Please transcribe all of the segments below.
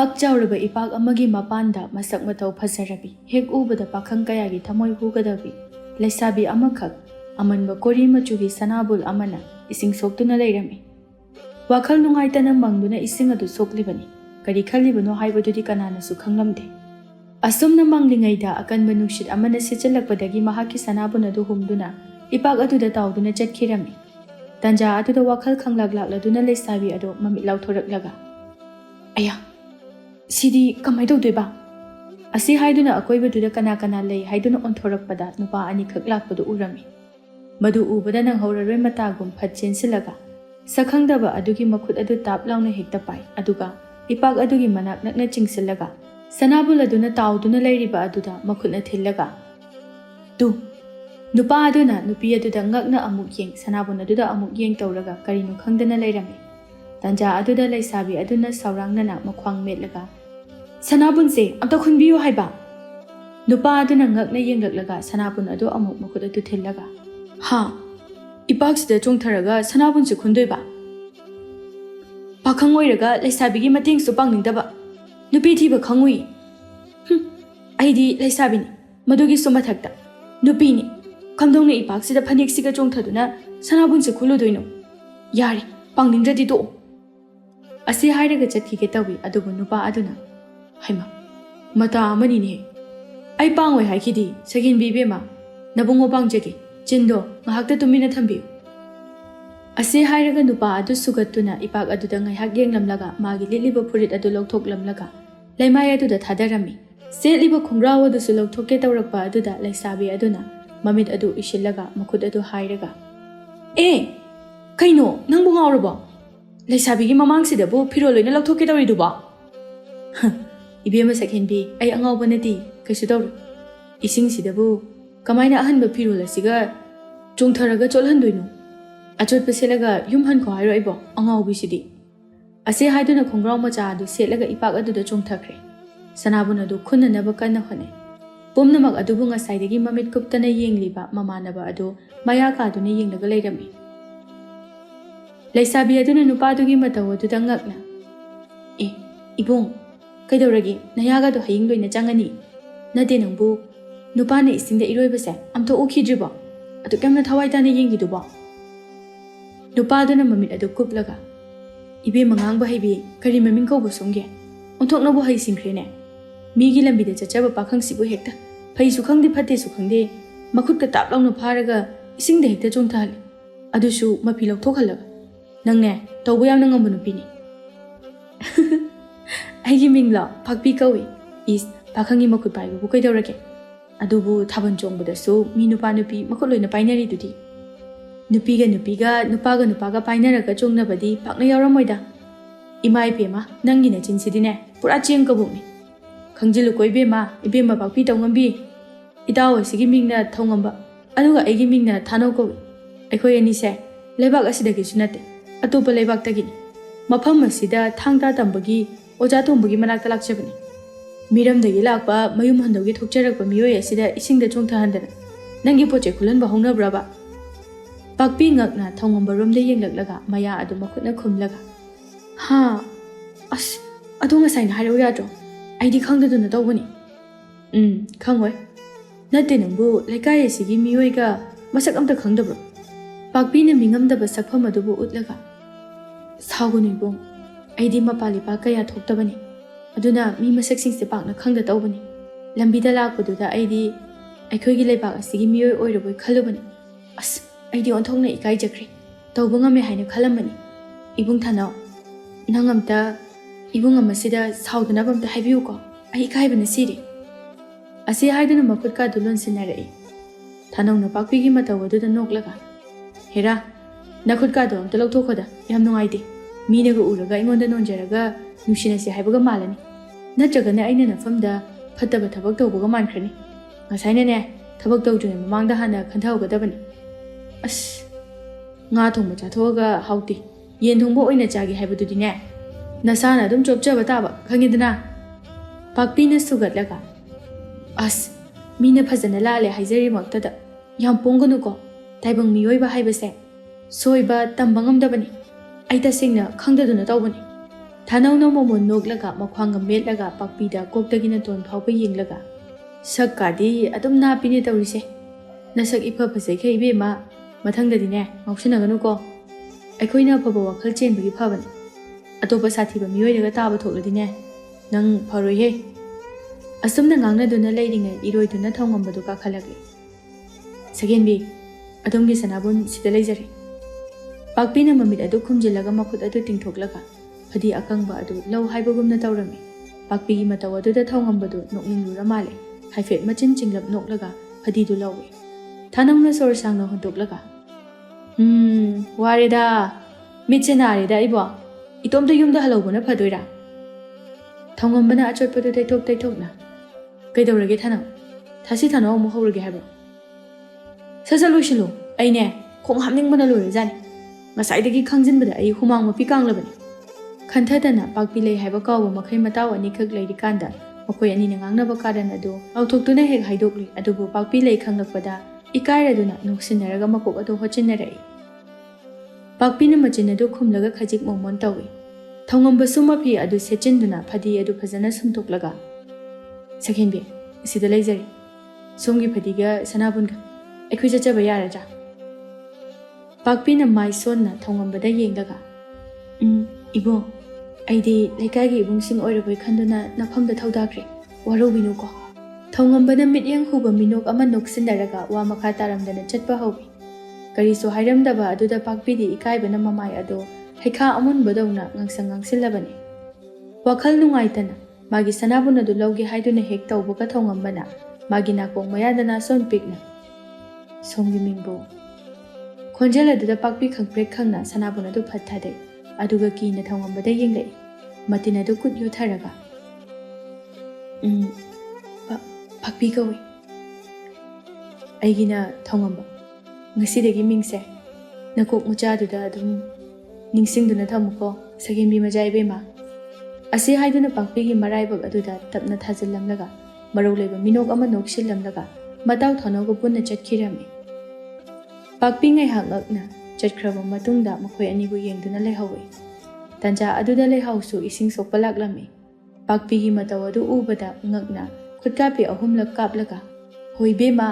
पाक चाउरबा इपाक अमगी मपानदा मसक मतौ फजरबी हेक उबदा पाखंग कयागी थमोय हुगदबी लैसाबी अमखक अमनबा कोरी मचुगी सनाबुल अमना इसिंग सोक्तुना लैरमी वाखल नुंगाइतना मंगदुना इसिंग अदु सोक्लिबनी करी खल्लिबनो हाइबदुदि कनानासु खंगलमदे असुमना मंगलिंगैदा अकनबा नुसित अमना सिचलकपदगी महाकी सनाबुन अदु हुमदुना इपाक अदुदा ताउदुना चटखिरमी तंजा अदुदा वाखल खंगलागलागलदुना लैसाबी अदु ममित लाउथोरकलगा अया सिदी कमाय तौदोइबा असी हाइदुना अकोइबदुदा कना कना लैय हाइदुना ओंथोरकपदा नुपा अनि खक लाकपदु उरमी मधु उबदा नंहौररोय मतागुम फत चेनसिलगा सखंगदबा अदुगी मखुत अदु ताप लाउना हेक्ता पाइ अदुगा इपाक अदुगी मनाक नकना चिंगसिलगा सनाबुल अदुना ताउदुना लैरिबा अदुदा मखुतना थिल्लगा तु नुपा अदुना नुपी अदुदा ngakna amuk yeng sanabun aduda amuk yeng tawraga karinu khangdana lairami tanja aduda laisabi aduna saurangna makhwang metlaga sanabun se amta khunbiyo haiba nupa aduna ngakna yenglaklaga sanabun adu amuk makut adu thillaga ha ipak sida chongtharaga sanabun se khundoiba pakhang oiraga laisabi gi mating su pangningdaba nupi thiba khangui aidi laisabi ni madugi sumathakta nupi ni kamdongna ipak sida phanek siga chongthaduna sanabun se khuludoino yari pangningdradi to asi hairaga chathige tawi adubu nupa aduna haima mata amani ne ai pangoi haikidi sagin bibema nabungo pangjage chindo ngahakta tumina thambiu asi hairaga nupa adu sugatuna ipak aduda ngaihak yenglamlaga magi liliba phurit adu lokthoklamlaga laimai aduda thadarami seliba khungraw adu su lokthokke tawrakpa aduda laisabi aduna mamit adu isillaga makhut adu hairaga kaino nangbu ngawrabo laisabi gi mamang sidabu phiro loina lokthokke tawriduba ibema sakhenbi ai angawba nati kaisu tawru ising sidabu kamaina ahanba phiro lasiga chongtharaga cholhandoino achot paselaga yumhan ko hairo ibo angawbi sidi ase haiduna khongraw macha adu selaga ipak adu da chongthakre sanabun adu khunanaba kanna hone pomnamak adubu ngasaidagi mamit kuptana yengliba mamanaba adu maya ka aduna yenglaga leirami laisabi aduna nupa adugi mataw adu dangakna ibong kaidawragi nayaga do haying loina changani nade nangbu nupa na isingda iroibase amto ukhidriba adu kamna thawai tana yengiduba nupa aduna mamit adu kuplaga ibe mangangba haibi kari maming ko busumge onthokna bo hai singkrene migi lambi de chachaba pakhang sibu hekta phai su khangde phate su khangde makhut ka tap launa pharaga ising de hekta chongthal adu su mapi lokthokhallaga nangne tawbu yamna ngam nupini aigi mingla phakpi kawi is pakhangi makhut pai bu kai dawrake adubu thaban chongbuda su mi nupa nupi makhut loina painari dudi nupiga nupaga painaraga chongnabadi pakna yawramoida imai pema nangina chinsidine pura cheng kabukni khangjilu koibema ibema pakpi tawngambi idaw sigi mingna thongamba aduga aigi mingna thano ko aikhoi ani se lebak asidagi sunate atopa lebak tagini mafam asida thangta tambagi oja tombagi manakta lakchabani miramdagi lakpa mayum handogi thokcharakpa miyoi asida isingda chongthahandana nangi poche khulanba hongnabraba pakpi ngakna thongamba romde yenglaklaga maya adu makhutna khumlaga ha as adunga saina hairo yadro aidi khangdaduna tawbani khangoi nate nangbu laikai asigi miyoiga masak amta khangdabro pakpina mingamdaba sakpham adubu utlaga sagunibong aidi mapalipa kaya thoktabani aduna mi masak singse pakna khangda tawbani lambida lakpaduda aidi aikhoigi leibak asigi miyoi oiraboi khalubani as aidi onthokna ikai jakri tawba ngame haina khalamani ibung thanao nangamta ibung amasida sauduna bamta haibiu ko ai kaibana siri asi haiduna makut ka dulon sinarai thanau na pakpi gi mataw aduda noklaga hera nakhut ka do amta lokthokhoda yam nungaide मीनगा उरगा इमोंदा नोंजरगा नुसिनासे हाइबगा मालनी नत्रगना आइना नफमदा फत्तबा थबक तौबगा मानख्रनी ngसाइनाने थबक तौजुने ममांगदा हाना खन्थाउगदबनी अस nga thongba chathoga hauti yen thongba oina chagi haibududine nasana adum chopchaba taba khangidana pakpina sugatlaga as mina phajana lale haijari maktada yam ponganu ko taibang miyoiba haibase soiba tambangamdabani aita singna khangdaduna tawbani ꯊꯥꯅꯧꯅ ꯃꯣꯃꯣꯟ ꯅꯣꯛꯂꯒ ꯃꯈ꯭ꯋꯥꯡꯒ ꯃꯦꯠꯂꯒ ꯄꯥꯛꯄꯤꯗ ꯀꯣꯛꯇꯒꯤꯅ tone ꯐꯥꯎꯕ ꯌꯦꯡꯂꯒ ꯁꯛꯀꯥꯗꯤ ꯑꯗꯨꯝ ꯅꯥꯞꯄꯤꯅꯦ ꯇꯧꯔꯤꯁꯦ ꯅꯁꯛ ꯏꯐ ꯐꯖꯩꯈꯩ ꯏꯕꯦꯝꯃ ꯃꯊꯪꯗꯗꯤꯅꯦ ꯉꯥꯎꯁꯤꯟꯅꯒꯅꯨꯀꯣ ꯑꯩꯈꯣꯏꯅ ꯑꯐꯕ ꯋꯥꯈꯜ ꯆꯦꯟꯕꯒꯤ ꯐꯕꯅꯤ ꯑꯇꯣꯞꯄ ꯁꯥꯊꯤꯕ ꯃꯤꯑꯣꯏꯗꯒ ꯇꯥꯕ ꯊꯣꯛꯂꯗꯤꯅꯦ ꯅꯪ ꯐꯔꯣꯏꯍꯦ ꯑꯁꯨꯝꯅ ꯉꯥꯡꯅꯗꯨꯅ ꯂꯩꯔꯤꯉꯩ ꯏꯔꯣꯏꯗꯨꯅ ꯊꯧꯉꯝꯕꯗꯨ ꯀꯥꯈꯠꯂꯛꯂꯤ ꯁꯒꯦꯟꯕꯤ ꯑꯗꯣꯝꯒꯤ ꯁꯅꯥꯕꯨꯟ ꯁꯤꯗ ꯂꯩꯖꯔꯦ ꯄꯥꯛꯄꯤꯅ ꯃꯃꯤꯠ ꯑꯗꯨ ꯈꯨꯝꯖꯤꯜꯂꯒ ꯃꯈꯨꯠ ꯑꯗꯨ ꯇꯤꯡꯊꯣꯛꯂꯒ ꯐꯗꯤ ꯑꯀꯪꯕ ꯑꯗꯨ ꯂꯧ ꯍꯥꯏꯕꯒꯨꯝꯅ ꯇꯧꯔꯝꯃꯤ ꯄꯥꯛꯄꯤꯒꯤ ꯃꯇꯧ ꯑꯗꯨꯗ ꯊꯧꯉꯝꯕꯗꯨ ꯅꯣꯛꯅꯤꯡꯂꯨꯔ ꯃꯥꯜꯂꯦ ꯍꯥꯏꯐꯦꯠ ꯃꯆꯤꯟ ꯆꯤꯡꯂꯞ ꯅꯣꯛꯂꯒ ꯐꯗꯤꯗꯨ ꯂꯧꯏ ꯊꯥꯅꯧꯅ ꯁꯣꯔ ꯁꯥꯡꯅ ꯍꯣꯟꯗꯣꯛꯂꯒ ꯋꯥꯔꯦꯗ ꯃꯤꯠꯁꯦ ꯅꯥꯔꯦꯗ ꯑꯩꯕꯣ ꯏꯇꯣꯝꯇ ꯌꯨꯝꯗ ꯍꯜꯍꯧꯕꯅ ꯐꯗꯣꯏꯔꯥ ꯊꯧꯉꯝꯕꯅ ꯑꯆꯣꯠꯄꯗꯨ ꯇꯩꯊꯣꯛꯅ ꯀꯩꯗꯧꯔꯒꯦ ꯊꯥꯅꯧ ꯊꯥꯁꯤ ꯊꯥꯅꯧ ꯑꯃꯨꯛ ꯍꯧꯔꯒꯦ ꯍꯥꯏꯕ꯭ꯔꯣ ꯁꯠ ꯂꯣꯏꯁꯤꯜꯂꯨ ꯑꯩꯅꯦ ꯈꯣꯡ ꯍꯥꯞꯅꯤꯡꯕꯅ ꯂꯣꯏꯔꯖꯥꯠꯅꯤ ꯉꯁꯥꯏꯗꯒꯤ ꯈꯪꯖꯤꯟꯕꯗ ꯑꯩ ꯍꯨꯃꯥꯡ ꯃꯄꯤ ꯀꯥꯡꯂꯕꯅꯤ ꯈꯟꯊꯗꯅ ꯄꯥꯛꯄꯤ ꯂꯩ ꯍꯥꯏꯕ ꯀꯥꯎꯕ ꯃꯈꯩ ꯃꯇꯥꯎ ꯑꯅꯤꯈꯛ ꯂꯩꯔꯤꯀꯥꯟꯗ ꯃꯈꯣꯏ ꯑꯅꯤꯅ ꯉꯥꯡꯅꯕ ꯀꯥꯔꯟ ꯑꯗꯨ ꯂꯥꯎꯊꯣꯛꯇꯨꯅ ꯍꯦꯛ ꯍꯥꯏꯗꯣꯛꯂꯤ ꯑꯗꯨꯕꯨ ꯄꯥꯛꯄꯤ ꯂꯩ ꯈꯪꯂꯛꯄꯗ ꯏꯀꯥꯏꯔꯗꯨꯅ ꯅꯣꯛꯁꯤꯟꯅꯔꯒ ꯃꯀꯣꯛ ꯑꯗꯨ ꯍꯣꯠꯆꯤꯟꯅꯔꯛꯏ ꯄꯥꯛꯄꯤꯅ ꯃꯆꯤꯟ ꯑꯗꯨ ꯈꯨꯝꯂꯒ ꯈꯖꯤꯛ ꯃꯣꯃꯣꯟ ꯇꯧꯏ ꯊꯧꯉꯝꯕꯁꯨ ꯃꯐꯤ ꯑꯗꯨ ꯁꯦꯠꯆꯤꯟꯗꯨꯅ ꯐꯗꯤ ꯑꯗꯨ ꯐꯖꯅ ꯁꯨꯝꯇꯣꯛꯂꯒ ꯁꯈꯦꯟꯕꯤ ꯁꯤꯗ ꯂꯩꯖꯔꯤ ꯁꯣꯝꯒꯤ ꯐꯗꯤꯒ ꯁꯅꯥꯕꯨꯟꯒ ꯑꯩꯈꯣꯏ ꯆꯠꯆꯕ ꯌꯥꯔꯗ꯭ꯔꯥ ꯄꯥꯛꯄꯤꯅ ꯃꯥꯏ ꯁꯣꯟꯅ ꯊꯧꯉꯝꯕꯗ ꯌꯦꯡꯂꯒ ꯏꯕꯨꯡ ꯑꯩꯗꯤ ꯂꯩꯀꯥꯏꯒꯤ ꯏꯕꯨꯡꯁꯤꯡ ꯑꯣꯏꯔꯕꯣꯏ ꯈꯟꯗꯨꯅ ꯅꯐꯝꯗ ꯊꯧꯗꯥꯈ꯭ꯔꯦ ꯋꯥꯔꯧꯕꯤꯅꯨꯀꯣ ꯊꯧꯉꯝꯕꯅ ꯃꯤꯠꯌꯦꯡ ꯍꯨꯕ ꯃꯤꯅꯣꯛ ꯑꯃ ꯅꯣꯛꯁꯤꯟꯅꯔꯒ ꯋꯥ ꯃꯈꯥ ꯇꯥꯔꯝꯗꯅ ꯆꯠꯄ ꯍꯧꯏ ꯀꯔꯤꯁꯨ ꯍꯥꯏꯔꯝꯗꯕ ꯑꯗꯨꯗ ꯄꯥꯛꯄꯤꯗꯤ ꯏꯀꯥꯏꯕꯅ ꯃꯃꯥꯏ ꯑꯗꯣ ꯍꯩꯈꯥ ꯑꯃꯨꯟꯕꯗꯧꯅ ꯉꯥꯡꯁꯤꯜꯂꯕꯅꯤ ꯋꯥꯈꯜ ꯅꯨꯡꯉꯥꯏꯇꯅ ꯃꯥꯒꯤ ꯁꯅꯥꯕꯨꯟ ꯑꯗꯨ ꯂꯧꯒꯦ ꯍꯥꯏꯗꯨꯅ ꯍꯦꯛ ꯇꯧꯕꯒ ꯊꯧꯉꯝꯕꯅ ꯃꯥꯒꯤ ꯅꯥꯀꯣꯡ ꯃꯌꯥꯗ ꯅꯥꯁꯣꯟ ꯄꯤꯛꯅ ꯁꯣꯝꯒꯤ ꯃꯤꯡꯕꯨ ꯈꯣꯟꯖꯦꯜ ꯑꯗꯨꯗ ꯄꯥꯛꯄꯤ ꯈꯪꯄ꯭ꯔꯦꯛ ꯈꯪꯅ ꯁꯅꯥꯕꯨꯟ ꯑꯗꯨ ꯐꯠ ꯊꯥꯗꯩ ꯑꯗꯨꯒ ꯀꯤꯅ ꯊꯧꯉꯝꯕꯗ ꯌꯦꯡꯂꯛꯏ ꯃꯇꯤꯟ ꯑꯗꯨ ꯈꯨꯠ ꯌꯣꯠꯊꯔꯒ ꯄꯥꯛꯄꯤ ꯀꯧꯏ ꯑꯩꯒꯤꯅ ꯊꯧꯉꯝꯕ ꯉꯁꯤꯗꯒꯤ ꯃꯤꯡꯁꯦ ꯅꯀꯣꯛ ꯃꯆꯥꯗꯨꯗ ꯑꯗꯨꯝ ꯅꯤꯡꯁꯤꯡꯗꯨꯅ ꯊꯝꯃꯨꯀꯣ ꯁꯒꯦꯟꯕꯤ ꯃꯆꯥ ꯏꯕꯦꯝꯃ ꯑꯁꯤ ꯍꯥꯏꯗꯨꯅ ꯄꯥꯛꯄꯤꯒꯤ ꯃꯔꯥꯏꯕꯛ ꯑꯗꯨꯗ ꯇꯞꯅ ꯊꯥꯖꯤꯜꯂꯝꯂꯒ ꯃꯔꯧ ꯂꯩꯕ ꯃꯤꯅꯣꯛ ꯑꯃ ꯅꯣꯛꯁꯤꯜꯂꯝꯂꯒ ꯃꯇꯥꯎ ꯊꯥꯅꯧꯒ ꯄꯨꯟꯅ ꯆꯠꯈꯤꯔꯝꯃꯤ ꯄꯥꯛꯄꯤ ꯉꯥꯏꯍꯥꯛ ꯉꯛꯅ ꯆꯠꯈ꯭ꯔꯕ ꯃꯇꯨꯡꯗ ꯃꯈꯣꯏ ꯑꯅꯤꯕꯨ ꯌꯦꯡꯗꯨꯅ ꯂꯩꯍꯧꯏ ꯇꯟꯖꯥ ꯑꯗꯨꯗ ꯂꯩꯍꯥꯎꯁꯨ ꯏꯁꯤꯡ ꯁꯣꯛꯄ ꯂꯥꯛꯂꯝꯃꯤ ꯄꯥꯛꯄꯤꯒꯤ ꯃꯇꯧ ꯑꯗꯨ ꯎꯕꯗ ꯉꯛꯅ ꯈꯨꯠꯀꯥꯞꯄꯤ 3ꯂꯛ ꯀꯥꯞꯂꯒ ꯍꯣꯏ ꯕꯦꯝꯃ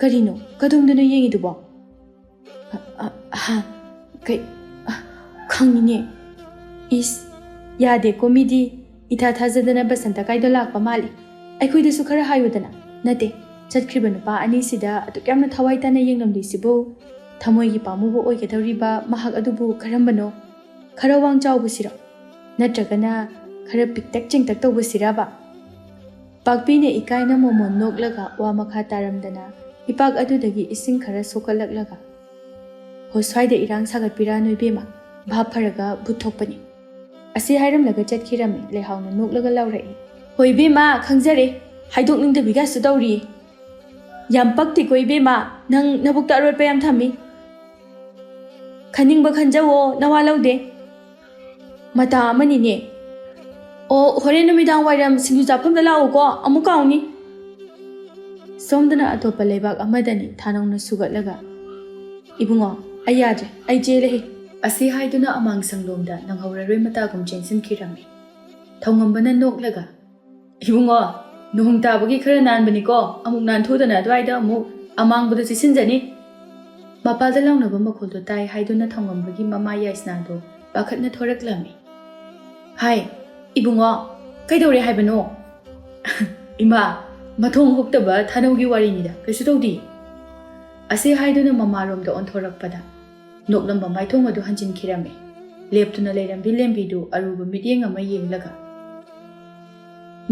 ꯀꯔꯤꯅꯣ ꯀꯗꯣꯝꯗꯅꯣ ꯌꯦꯡꯉꯤꯗꯨꯕꯣ ꯈꯪꯅꯤꯡꯉꯦ ꯏꯁ ꯌꯥꯗꯦꯀꯣ ꯃꯤꯗꯤ ꯏꯊꯥ ꯊꯥꯖꯗꯅ ꯕꯁꯟꯇ ꯀꯥꯏꯗ ꯂꯥꯛꯄ ꯃꯥꯜꯂꯤ ꯑꯩꯈꯣꯏꯗꯁꯨ ꯈꯔ ꯍꯥꯏꯌꯨꯗꯅ ꯅꯠꯇꯦ ꯆꯠꯈ꯭ꯔꯤꯕ ꯅꯨꯄꯥ ꯑꯅꯤꯁꯤꯗ ꯑꯗꯨꯛ ꯌꯥꯝꯅ ꯊꯋꯥꯏ ꯇꯥꯅ ꯌꯦꯡꯂꯝꯂꯤꯁꯤꯕꯨ ꯊꯃꯣꯏꯒꯤ ꯄꯥꯝꯃꯨꯕ ꯑꯣꯏꯒꯗꯧꯔꯤꯕ ꯃꯍꯥꯛ ꯑꯗꯨꯕꯨ ꯀꯔꯝꯕꯅꯣ ꯈꯔ ꯋꯥꯡ ꯆꯥꯎꯕꯁꯤꯔꯣ ꯅꯠꯇ꯭ꯔꯒꯅ ꯈꯔ ꯄꯤꯛꯇꯛ ꯆꯤꯡꯇꯛ ꯇꯧꯕꯁꯤꯔꯕ ꯄꯥꯛꯄꯤꯅ ꯏꯀꯥꯏꯅ ꯃꯣꯃꯣꯟ ꯅꯣꯛꯂꯒ ꯋꯥ ꯃꯈꯥ ꯇꯥꯔꯝꯗꯅ ꯏꯄꯥꯛ ꯑꯗꯨꯗꯒꯤ ꯏꯁꯤꯡ ꯈꯔ ꯁꯣꯛꯀꯠꯂꯛꯂꯒ ꯍꯣ ꯁ꯭ꯋꯥꯏꯗ ꯏꯔꯥꯡ ꯁꯥꯒꯠꯄꯤꯔꯥꯅꯨ ꯏꯕꯦꯝꯃ ꯚꯥꯞ ꯐꯔꯒ ꯚꯨꯠ ꯊꯣꯛꯄꯅꯤ ꯑꯁꯤ ꯍꯥꯏꯔꯝꯂꯒ ꯆꯠꯈꯤꯔꯝꯃꯤ ꯂꯩꯍꯥꯎꯅ ꯅꯣꯛꯂꯒ ꯂꯥꯎꯔꯛꯏ ꯍꯣꯏ ꯏꯕꯦꯝꯃ ꯈꯪꯖꯔꯦ ꯍꯥꯏꯗꯣꯛꯅꯤꯡꯗꯕꯤꯒꯁꯨ ꯇꯧꯔꯤꯌꯦ ꯌꯥꯝ ꯄꯛꯇꯦꯀꯣ ꯏꯕꯦꯝꯃ ꯅꯪ ꯅꯕꯨꯛꯇ ꯑꯔꯣꯠꯄ ꯌꯥꯝ ꯊꯝꯃꯤ ꯈꯟꯅꯤꯡꯕ ꯈꯟꯖꯋꯣ ꯅꯋꯥ ꯂꯧꯗꯦ ꯃꯇꯥ ꯑꯃꯅꯤꯅꯦ ꯑꯣ ꯍꯣꯔꯦꯟ ꯅꯨꯃꯤꯗꯥꯡ ꯋꯥꯏꯔꯝ ꯁꯤꯡꯖꯨ ꯆꯥꯐꯝꯗ ꯂꯥꯛꯎꯀꯣ ꯑꯃꯨꯛ ꯀꯥꯎꯅꯤ ꯁꯣꯝꯗꯅ ꯑꯇꯣꯞꯄ ꯂꯩꯕꯥꯛ ꯑꯃꯗꯅꯤ ꯊꯥꯅꯧꯅ ꯁꯨꯒꯠꯂꯒ ꯏꯕꯨꯡꯉꯣ ꯑꯩ ꯌꯥꯗ꯭ꯔꯦ ꯑꯩ ꯆꯦꯜꯂꯦꯍꯦ ꯑꯁꯤ ꯍꯥꯏꯗꯨꯅ ꯑꯃꯥꯡ ꯁꯪꯂꯣꯝꯗ ꯅꯪꯍꯧꯔꯔꯣꯏ ꯃꯇꯥꯒꯨꯝ ꯆꯦꯟꯁꯤꯟꯈꯤꯔꯝꯃꯤ ꯊꯧꯉꯝꯕꯅ ꯅꯣꯛꯂꯒ ꯏꯕꯨꯡꯉꯣ ꯅꯣꯡ ꯇꯥꯕꯒꯤ ꯈꯔ ꯅꯥꯟꯕꯅꯤꯀꯣ ꯑꯃꯨꯛ ꯅꯥꯟꯊꯣꯛꯗꯅ ꯑꯗꯨꯋꯥꯏꯗ ꯑꯃꯨꯛ ꯑꯃꯥꯡꯕꯗ ꯆꯦꯟꯁꯤꯟꯖꯅꯤ ꯃꯄꯥꯜꯗ ꯂꯥꯎꯅꯕ ꯃꯈꯣꯜꯗꯣ ꯇꯥꯏ ꯍꯥꯏꯗꯨꯅ ꯊꯧꯉꯝꯕꯒꯤ ꯃꯃꯥ ꯌꯥꯏꯁꯅꯥꯗꯣ ꯄꯥꯈꯠꯅ ꯊꯣꯔꯛꯂꯝꯃꯤ ꯍꯥꯏ ꯏꯕꯨꯡꯉꯣ ꯀꯩꯗꯧꯔꯦ ꯍꯥꯏꯕꯅꯣ ꯏꯃꯥ ꯃꯊꯣꯡ ꯍꯨꯛꯇꯕ ꯊꯥꯅꯧꯒꯤ ꯋꯥꯔꯤꯅꯤꯗ ꯀꯩꯁꯨ ꯇꯧꯗꯦ ꯑꯁꯤ ꯍꯥꯏꯗꯨꯅ ꯃꯃꯥꯔꯣꯝꯗ ꯑꯣꯟꯊꯣꯔꯛꯄꯗ ꯅꯣꯛꯂꯝꯕ ꯃꯥꯏꯊꯣꯡ ꯑꯗꯨ ꯍꯟꯖꯤꯟꯈꯤꯔꯝꯃꯤ ꯂꯦꯞꯇꯨꯅ ꯂꯩꯔꯝꯕꯤ ꯂꯦꯝꯕꯤꯗꯨ ꯑꯔꯨꯕ ꯃꯤꯠꯌꯦꯡ ꯑꯃ ꯌꯦꯡꯂꯒ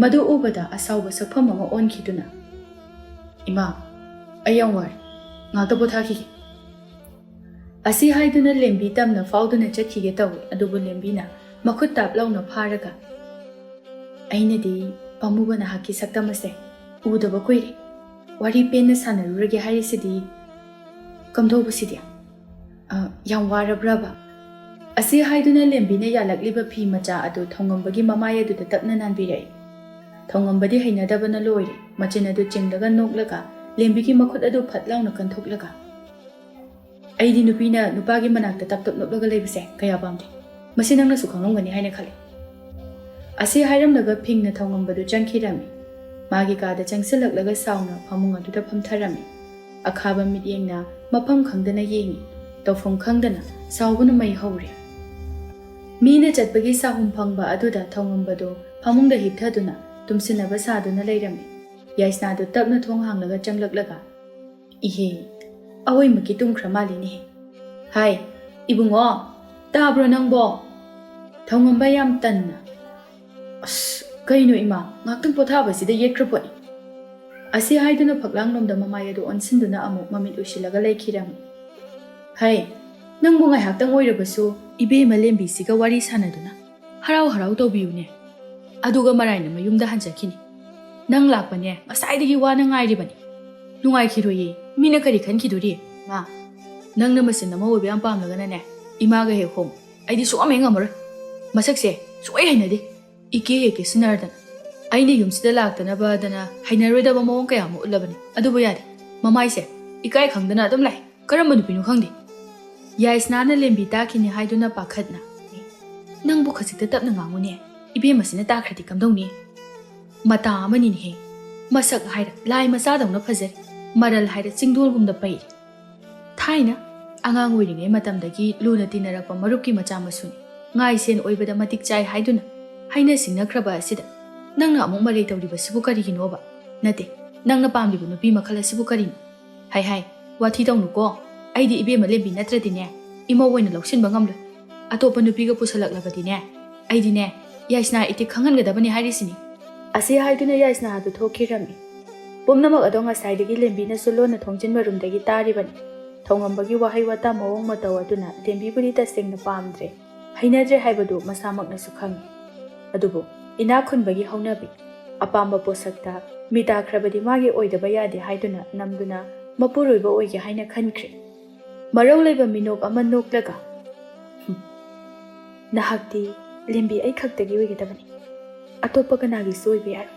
ꯃꯗꯨ ꯎꯕꯗ ꯑꯁꯥꯎꯕ ꯁꯛꯐꯝ ꯑꯃ ꯑꯣꯟꯈꯤꯗꯨꯅ ꯏꯃꯥ ꯑꯩ ꯌꯥꯝ ꯋꯥꯔꯦ ꯉꯥꯛꯇ ꯄꯣꯊꯥꯈꯤꯒꯦ ꯑꯁꯤ ꯍꯥꯏꯗꯨꯅ ꯂꯦꯝꯕꯤ ꯇꯝꯅ ꯐꯥꯎꯗꯨꯅ ꯆꯠꯈꯤꯒꯦ ꯇꯧꯏ ꯑꯗꯨꯕꯨ ꯂꯦꯝꯕꯤꯅ ꯃꯈꯨꯠ ꯇꯥꯞ ꯂꯥꯎꯅ ꯐꯥꯔꯒ ꯑꯩꯅꯗꯤ ꯄꯥꯝꯃꯨꯕ ꯅꯍꯥꯛꯀꯤ ꯁꯛꯇꯝ ꯑꯁꯦ ꯎꯗꯕ ꯀꯨꯏꯔꯦ ꯋꯥꯔꯤ ꯄꯦꯟꯅ ꯁꯥꯟꯅꯔꯨꯔꯒꯦ ꯍꯥꯏꯔꯤꯁꯤꯗꯤ ꯀꯝꯗꯧꯕꯁꯤꯗꯤ ꯌꯥꯝ ꯋꯥꯔꯕ꯭ꯔꯕ ꯑꯁꯤ ꯍꯥꯏꯗꯨꯅ ꯂꯦꯝꯕꯤꯅ ꯌꯥꯜꯂꯛꯂꯤꯕ ꯐꯤ ꯃꯆꯥ ꯑꯗꯨ ꯊꯧꯉꯝꯕꯒꯤ ꯃꯃꯥꯏ ꯑꯗꯨꯗ ꯇꯞꯅ ꯅꯥꯟꯕꯤꯔꯛꯏ ꯊꯧꯉꯝꯕꯗꯤ ꯍꯩꯅꯗꯕꯅ ꯂꯣꯏꯔꯦ ꯃꯆꯤꯟ ꯑꯗꯨ ꯆꯤꯡꯂꯒ ꯅꯣꯛꯂꯒ ꯂꯦꯝꯕꯤꯒꯤ ꯃꯈꯨꯠ ꯑꯗꯨ ꯐꯠ ꯂꯥꯎꯅ ꯀꯟꯊꯣꯛꯂꯒ ꯑꯩꯗꯤ ꯅꯨꯄꯤꯅ ꯅꯨꯄꯥꯒꯤ ꯃꯅꯥꯛꯇ ꯇꯞ ꯇꯞ ꯅꯣꯛꯂꯒ ꯂꯩꯕꯁꯦ ꯀꯌꯥ ꯄꯥꯝꯗꯦ ꯃꯁꯤ ꯅꯪꯅꯁꯨ ꯈꯪꯂꯝꯒꯅꯤ ꯍꯥꯏꯅ ꯈꯜꯂꯤ ꯑꯁꯤ ꯍꯥꯏꯔꯝꯂꯒ ꯐꯤꯡꯅ ꯊꯧꯉꯝꯕꯗꯨ ꯆꯪꯈꯤꯔꯝꯃꯤ ꯃꯥꯒꯤ ꯀꯥꯗ ꯆꯪꯁꯤꯜꯂꯛꯂꯒ ꯁꯥꯎꯅ ꯐꯃꯨꯡ ꯑꯗꯨꯗ ꯐꯝꯊꯔꯝꯃꯤ ꯑꯈꯥꯕ ꯃꯤꯠꯌꯦꯡꯅ ꯃꯐꯝ ꯈꯪꯗꯅ ꯌꯦꯡꯉꯤ ꯇꯧꯐꯝ ꯈꯪꯗꯅ ꯁꯥꯎꯕꯅ ꯃꯩ ꯍꯧꯔꯦ ꯃꯤꯅ ꯆꯠꯄꯒꯤ ꯁꯥꯍꯨꯝ ꯐꯪꯕ ꯑꯗꯨꯗ ꯊꯧꯉꯝꯕꯗꯨ ꯐꯃꯨꯡꯗ ꯍꯤꯞꯊꯗꯨꯅ ꯇꯨꯝꯁꯤꯟꯅꯕ ꯁꯥꯗꯨꯅ ꯂꯩꯔꯝꯃꯤ ꯌꯥꯏꯁꯅꯥꯗꯨ ꯇꯞꯅ ꯊꯣꯡ ꯍꯥꯡꯂꯒ ꯆꯪꯂꯛꯂꯒ ꯏꯍꯦ ꯑꯋꯣꯏꯃꯛꯀꯤ ꯇꯨꯝꯈ꯭ꯔ ꯃꯥꯜꯂꯤꯅꯦꯍꯦ ꯍꯥꯏ ꯏꯕꯨꯡꯉꯣ ꯇꯥꯕ꯭ꯔꯣ ꯅꯪꯕꯣ ꯊꯧꯉꯝꯕ ꯌꯥꯝ ꯇꯟꯅ ꯑꯁ ꯀꯩꯅꯣ ꯏꯃꯥ ꯉꯥꯛꯇꯪ ꯄꯣꯊꯥꯕꯁꯤꯗ ꯌꯦꯠꯈ꯭ꯔ ꯄꯣꯠꯅꯤ ꯑꯁꯤ ꯍꯥꯏꯗꯨꯅ ꯐꯛꯂꯥꯡꯂꯣꯝꯗ ꯃꯃꯥꯏ ꯑꯗꯨ ꯑꯣꯟꯁꯤꯟꯗꯨꯅ ꯑꯃꯨꯛ ꯃꯃꯤꯠ ꯎꯏꯁꯤꯜꯂꯒ ꯂꯩꯈꯤꯔꯝꯃꯤ ꯍꯩ ꯅꯪꯕꯨ ꯉꯥꯏꯍꯥꯛꯇꯪ ꯑꯣꯏꯔꯕꯁꯨ ꯏꯕꯦꯝꯃ ꯂꯦꯝꯕꯤꯁꯤꯒ ꯋꯥꯔꯤ ꯁꯥꯟꯅꯗꯨꯅ ꯍꯔꯥꯎ ꯍꯔꯥꯎ ꯇꯧꯕꯤꯌꯨꯅꯦ ꯑꯗꯨꯒ ꯃꯔꯥꯏꯅ ꯃꯌꯨꯝꯗ ꯍꯟꯖꯈꯤꯅꯤ ꯅꯪ ꯂꯥꯛꯄꯅꯦ ꯉꯁꯥꯏꯗꯒꯤ ꯋꯥꯅ ꯉꯥꯏꯔꯤꯕꯅꯤ ꯅꯨꯡꯉꯥꯏꯈꯤꯔꯣꯏꯌꯦ ꯃꯤꯅ ꯀꯔꯤ ꯈꯟꯈꯤꯗꯣꯔꯤ ꯃꯥ ꯅꯪꯅ ꯃꯆꯤꯟ ꯑꯃ ꯑꯣꯏꯕ ꯌꯥꯝ ꯄꯥꯝꯂꯒꯅꯅꯦ ꯏꯃꯥꯒ ꯍꯦꯛ ꯍꯣꯡ ꯑꯩꯗꯤ ꯁꯨꯛꯉꯝ ꯍꯦꯛ ꯉꯝꯃꯔꯣꯏ ꯃꯁꯛꯁꯦ ꯁꯨꯡꯍꯩ ꯍꯩꯅꯗꯦ ꯏꯀꯦ ꯍꯦꯛ ꯀꯦꯁꯤꯟꯅꯔꯗꯅ ꯑꯩꯅ ꯌꯨꯝꯁꯤꯗ ꯂꯥꯛꯇꯅꯕꯗꯅ ꯍꯩꯅꯔꯣꯏꯗꯕ ꯃꯑꯣꯡ ꯀꯌꯥ ꯑꯃ ꯎꯠꯂꯕꯅꯤ ꯑꯗꯨꯕꯨ ꯌꯥꯗꯦ ꯃꯃꯥꯏꯁꯦ ꯏꯀꯥꯏ ꯈꯪꯗꯅ ꯑꯗꯨꯝ ꯂꯥꯛꯏ ꯀꯔꯝꯕ ꯅꯨꯄꯤꯅꯣ ꯈꯪꯗꯦ ꯌꯥꯏꯁꯅꯥꯅ ꯂꯦꯝꯕꯤ ꯇꯥꯈꯤꯅꯤ ꯍꯥꯏꯗꯨꯅ ꯄꯥꯈꯠꯅ ꯅꯪꯕꯨ ꯈꯖꯤꯛꯇ ꯇꯞꯅ ꯉꯥꯡꯉꯨꯅꯦ ꯏꯕꯦꯝꯃꯁꯤꯅ ꯇꯥꯈ꯭ꯔꯗꯤ ꯀꯝꯗꯧꯅꯤ ꯃꯇꯥ ꯑꯃꯅꯤꯅꯦꯍꯦ ꯃꯁꯛ ꯍꯥꯏꯔ ꯂꯥꯏ ꯃꯆꯥꯗꯧꯅ ꯐꯖꯔꯤ ꯃꯔꯜ ꯍꯥꯏꯔ ꯆꯤꯡꯗꯣꯜꯒꯨꯝꯅ ꯄꯩꯔꯤ ꯊꯥꯏꯅ ꯑꯉꯥꯡ ꯑꯣꯏꯔꯤꯉꯩ ꯃꯇꯝꯗꯒꯤ ꯂꯨꯅ ꯇꯤꯟꯅꯔꯛꯄ ꯃꯔꯨꯞꯀꯤ ꯃꯆꯥ ꯃꯁꯨꯅꯤ ꯉꯥꯏ ꯁꯦꯟ ꯑꯣꯏꯕꯗ ꯃꯇꯤꯛ ꯆꯥꯏ ꯍꯥꯏꯗꯨꯅ ꯍꯩꯅ ꯁꯤꯡꯅꯈ꯭ꯔꯕ ꯑꯁꯤꯗ ꯅꯪꯅ ꯑꯃꯨꯛ ꯃꯔꯩ ꯇꯧꯔꯤꯕꯁꯤꯕꯨ ꯀꯔꯤꯒꯤꯅꯣꯕ ꯅꯠꯇꯦ ꯅꯪꯅ ꯄꯥꯝꯂꯤꯕ ꯅꯨꯄꯤ ꯃꯈꯜ ꯑꯁꯤꯕꯨ ꯀꯔꯤꯅꯣ ꯍꯥꯏ ꯋꯥꯊꯤ ꯇꯧꯅꯨꯀꯣ ꯑꯩꯗꯤ ꯏꯕꯦꯝꯃ ꯂꯦꯝꯕꯤ ꯅꯠꯇ꯭ꯔꯗꯤꯅꯦ ꯏꯃꯧ ꯑꯣꯏꯅ ꯂꯧꯁꯤꯟꯕ ꯉꯝꯂꯣꯏ ꯑꯇꯣꯞꯄ ꯅꯨꯄꯤꯒ ꯄꯨꯁꯜꯂꯛꯂꯕꯗꯤꯅꯦ ꯑꯩꯗꯤꯅꯦ ꯌꯥꯏꯁꯅꯥ ꯏꯇꯤꯛ ꯈꯪꯍꯟꯒꯗꯕꯅꯤ ꯍꯥꯏꯔꯤꯁꯤꯅꯤ ꯑꯁꯤ ꯍꯥꯏꯗꯨꯅ ꯌꯥꯏꯁꯅꯥ ꯑꯗꯨ ꯊꯣꯛꯈꯤꯔꯝꯃꯤ ꯄꯨꯝꯅꯃꯛ ꯑꯗꯣ ꯉꯁꯥꯏꯗꯒꯤ ꯂꯦꯝꯕꯤꯅꯁꯨ ꯂꯣꯟꯅ ꯊꯣꯡꯖꯤꯟꯕ ꯔꯨꯝꯗꯒꯤ ꯇꯥꯔꯤꯕꯅꯤ ꯊꯧꯉꯝꯕꯒꯤ ꯋꯥꯍꯩ ꯋꯥꯇꯥ ꯃꯑꯣꯡ ꯃꯇꯧ ꯑꯗꯨꯅ ꯂꯦꯝꯕꯤꯕꯨꯗꯤ ꯇꯁꯦꯡꯅ ꯄꯥꯝꯗ꯭ꯔꯦ ꯍꯩꯅꯗ꯭ꯔꯦ ꯍꯥꯏꯕꯗꯨ ꯃꯁꯥꯃꯛꯅꯁꯨ ꯈꯪꯉꯤ ꯑꯗꯨꯕꯨ ꯏꯅꯥꯛ ꯈꯨꯟꯕꯒꯤ ꯍꯧꯅꯕꯤ ꯑꯄꯥꯝꯕ ꯄꯣꯠꯁꯛꯇ ꯃꯤꯇꯥꯈ꯭ꯔꯕꯗꯤ ꯃꯥꯒꯤ ꯑꯣꯏꯗꯕ ꯌꯥꯗꯦ ꯍꯥꯏꯗꯨꯅ ꯅꯝꯗꯨꯅ ꯃꯄꯨꯔꯣꯏꯕ ꯑꯣꯏꯒꯦ ꯍꯥꯏꯅ ꯈꯟꯈ꯭ꯔꯦ ꯃꯔꯧ ꯂꯩꯕ ꯃꯤꯅꯣꯛ ꯑꯃ ꯅꯣꯛꯂꯒ ꯅꯍꯥꯛꯇꯤ ꯂꯦꯝꯕꯤ ꯑꯩ ꯈꯛꯇꯒꯤ ꯑꯣꯏꯒꯗꯕꯅꯤ ꯑꯇꯣꯞꯄ ꯀꯅꯥꯒꯤꯁꯨ ꯑꯣꯏꯕ ꯌꯥꯔꯣꯏ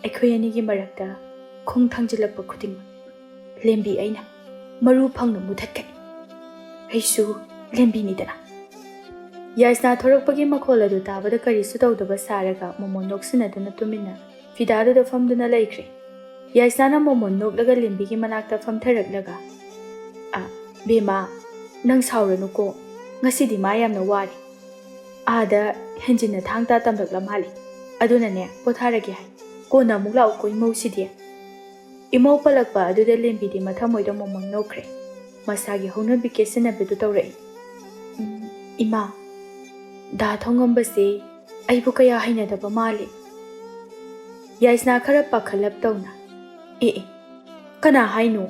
ꯑꯩꯈꯣꯏ ꯑꯅꯤꯒꯤ ꯃꯔꯛꯇ ꯈꯣꯡ ꯊꯥꯡꯖꯤꯜꯂꯛꯄ ꯈꯨꯗꯤꯡꯃꯛ ꯂꯦꯝꯕꯤ ꯑꯩꯅ ꯃꯔꯨ ꯐꯪꯅ ꯃꯨꯊꯠꯀꯅꯤ ꯑꯩꯁꯨ ꯂꯦꯝꯕꯤꯅꯤꯗꯅ ꯌꯥꯏꯁꯅꯥ ꯊꯣꯔꯛꯄꯒꯤ ꯃꯈꯣꯜ ꯑꯗꯨ ꯇꯥꯕꯗ ꯀꯔꯤꯁꯨ ꯇꯧꯗꯕ ꯁꯥꯔꯒ ꯃꯣꯃꯣꯟ ꯅꯣꯛꯁꯤꯟꯅꯗꯨꯅ ꯇꯨꯃꯤꯟꯅ ꯐꯤꯗꯥꯗꯨꯗ ꯐꯝꯗꯨꯅ ꯂꯩꯈ꯭ꯔꯦ ꯌꯥꯏꯁꯅꯥꯅ ꯃꯣꯃꯣꯟ ꯅꯣꯛꯂꯒ ꯂꯦꯝꯕꯤꯒꯤ ꯃꯅꯥꯛꯇ ꯐꯝꯊꯔꯛꯂꯒ ꯕꯦꯃꯥ ꯅꯪ ꯁꯥꯎꯔꯅꯨꯀꯣ ꯉꯁꯤꯗꯤ ꯃꯥ ꯌꯥꯝꯅ ꯋꯥꯔꯤ ꯑꯥꯗ ꯍꯦꯟꯖꯤꯟꯅ ꯊꯥꯡ ꯇꯥ ꯇꯝꯂꯛꯂ ꯃꯥꯜꯂꯤ ꯑꯗꯨꯅꯅꯦ ꯄꯣꯊꯥꯔꯒꯦ ꯍꯥꯏ ꯀꯣꯟꯅ ꯑꯃꯨꯛ ꯂꯥꯛꯎꯀꯣ ꯏꯃꯧꯁꯤꯗꯤ ꯏꯃꯧ ꯄꯜꯂꯛꯄ ꯑꯗꯨꯗ ꯂꯦꯝꯕꯤꯗꯤ ꯃꯊꯃꯣꯏꯗ ꯃꯣꯃꯣꯟ ꯅꯣꯛꯈ꯭ꯔꯦ ꯃꯁꯥꯒꯤ ꯍꯧꯅꯕꯤ ꯀꯦꯁꯤꯟꯅꯕꯤꯗꯨ ꯇꯧꯔꯛꯏ ꯏꯃꯥ ꯗꯥ ꯊꯧꯉꯝꯕꯁꯦ ꯑꯩꯕꯨ ꯀꯌꯥ ꯍꯩꯅꯗꯕ ꯃꯥꯜꯂꯤ ꯌꯥꯏꯁꯅꯥ ꯈꯔ ꯄꯥꯈꯠꯂꯞ ꯇꯧꯅ ꯀꯅꯥ ꯍꯥꯏꯅꯣ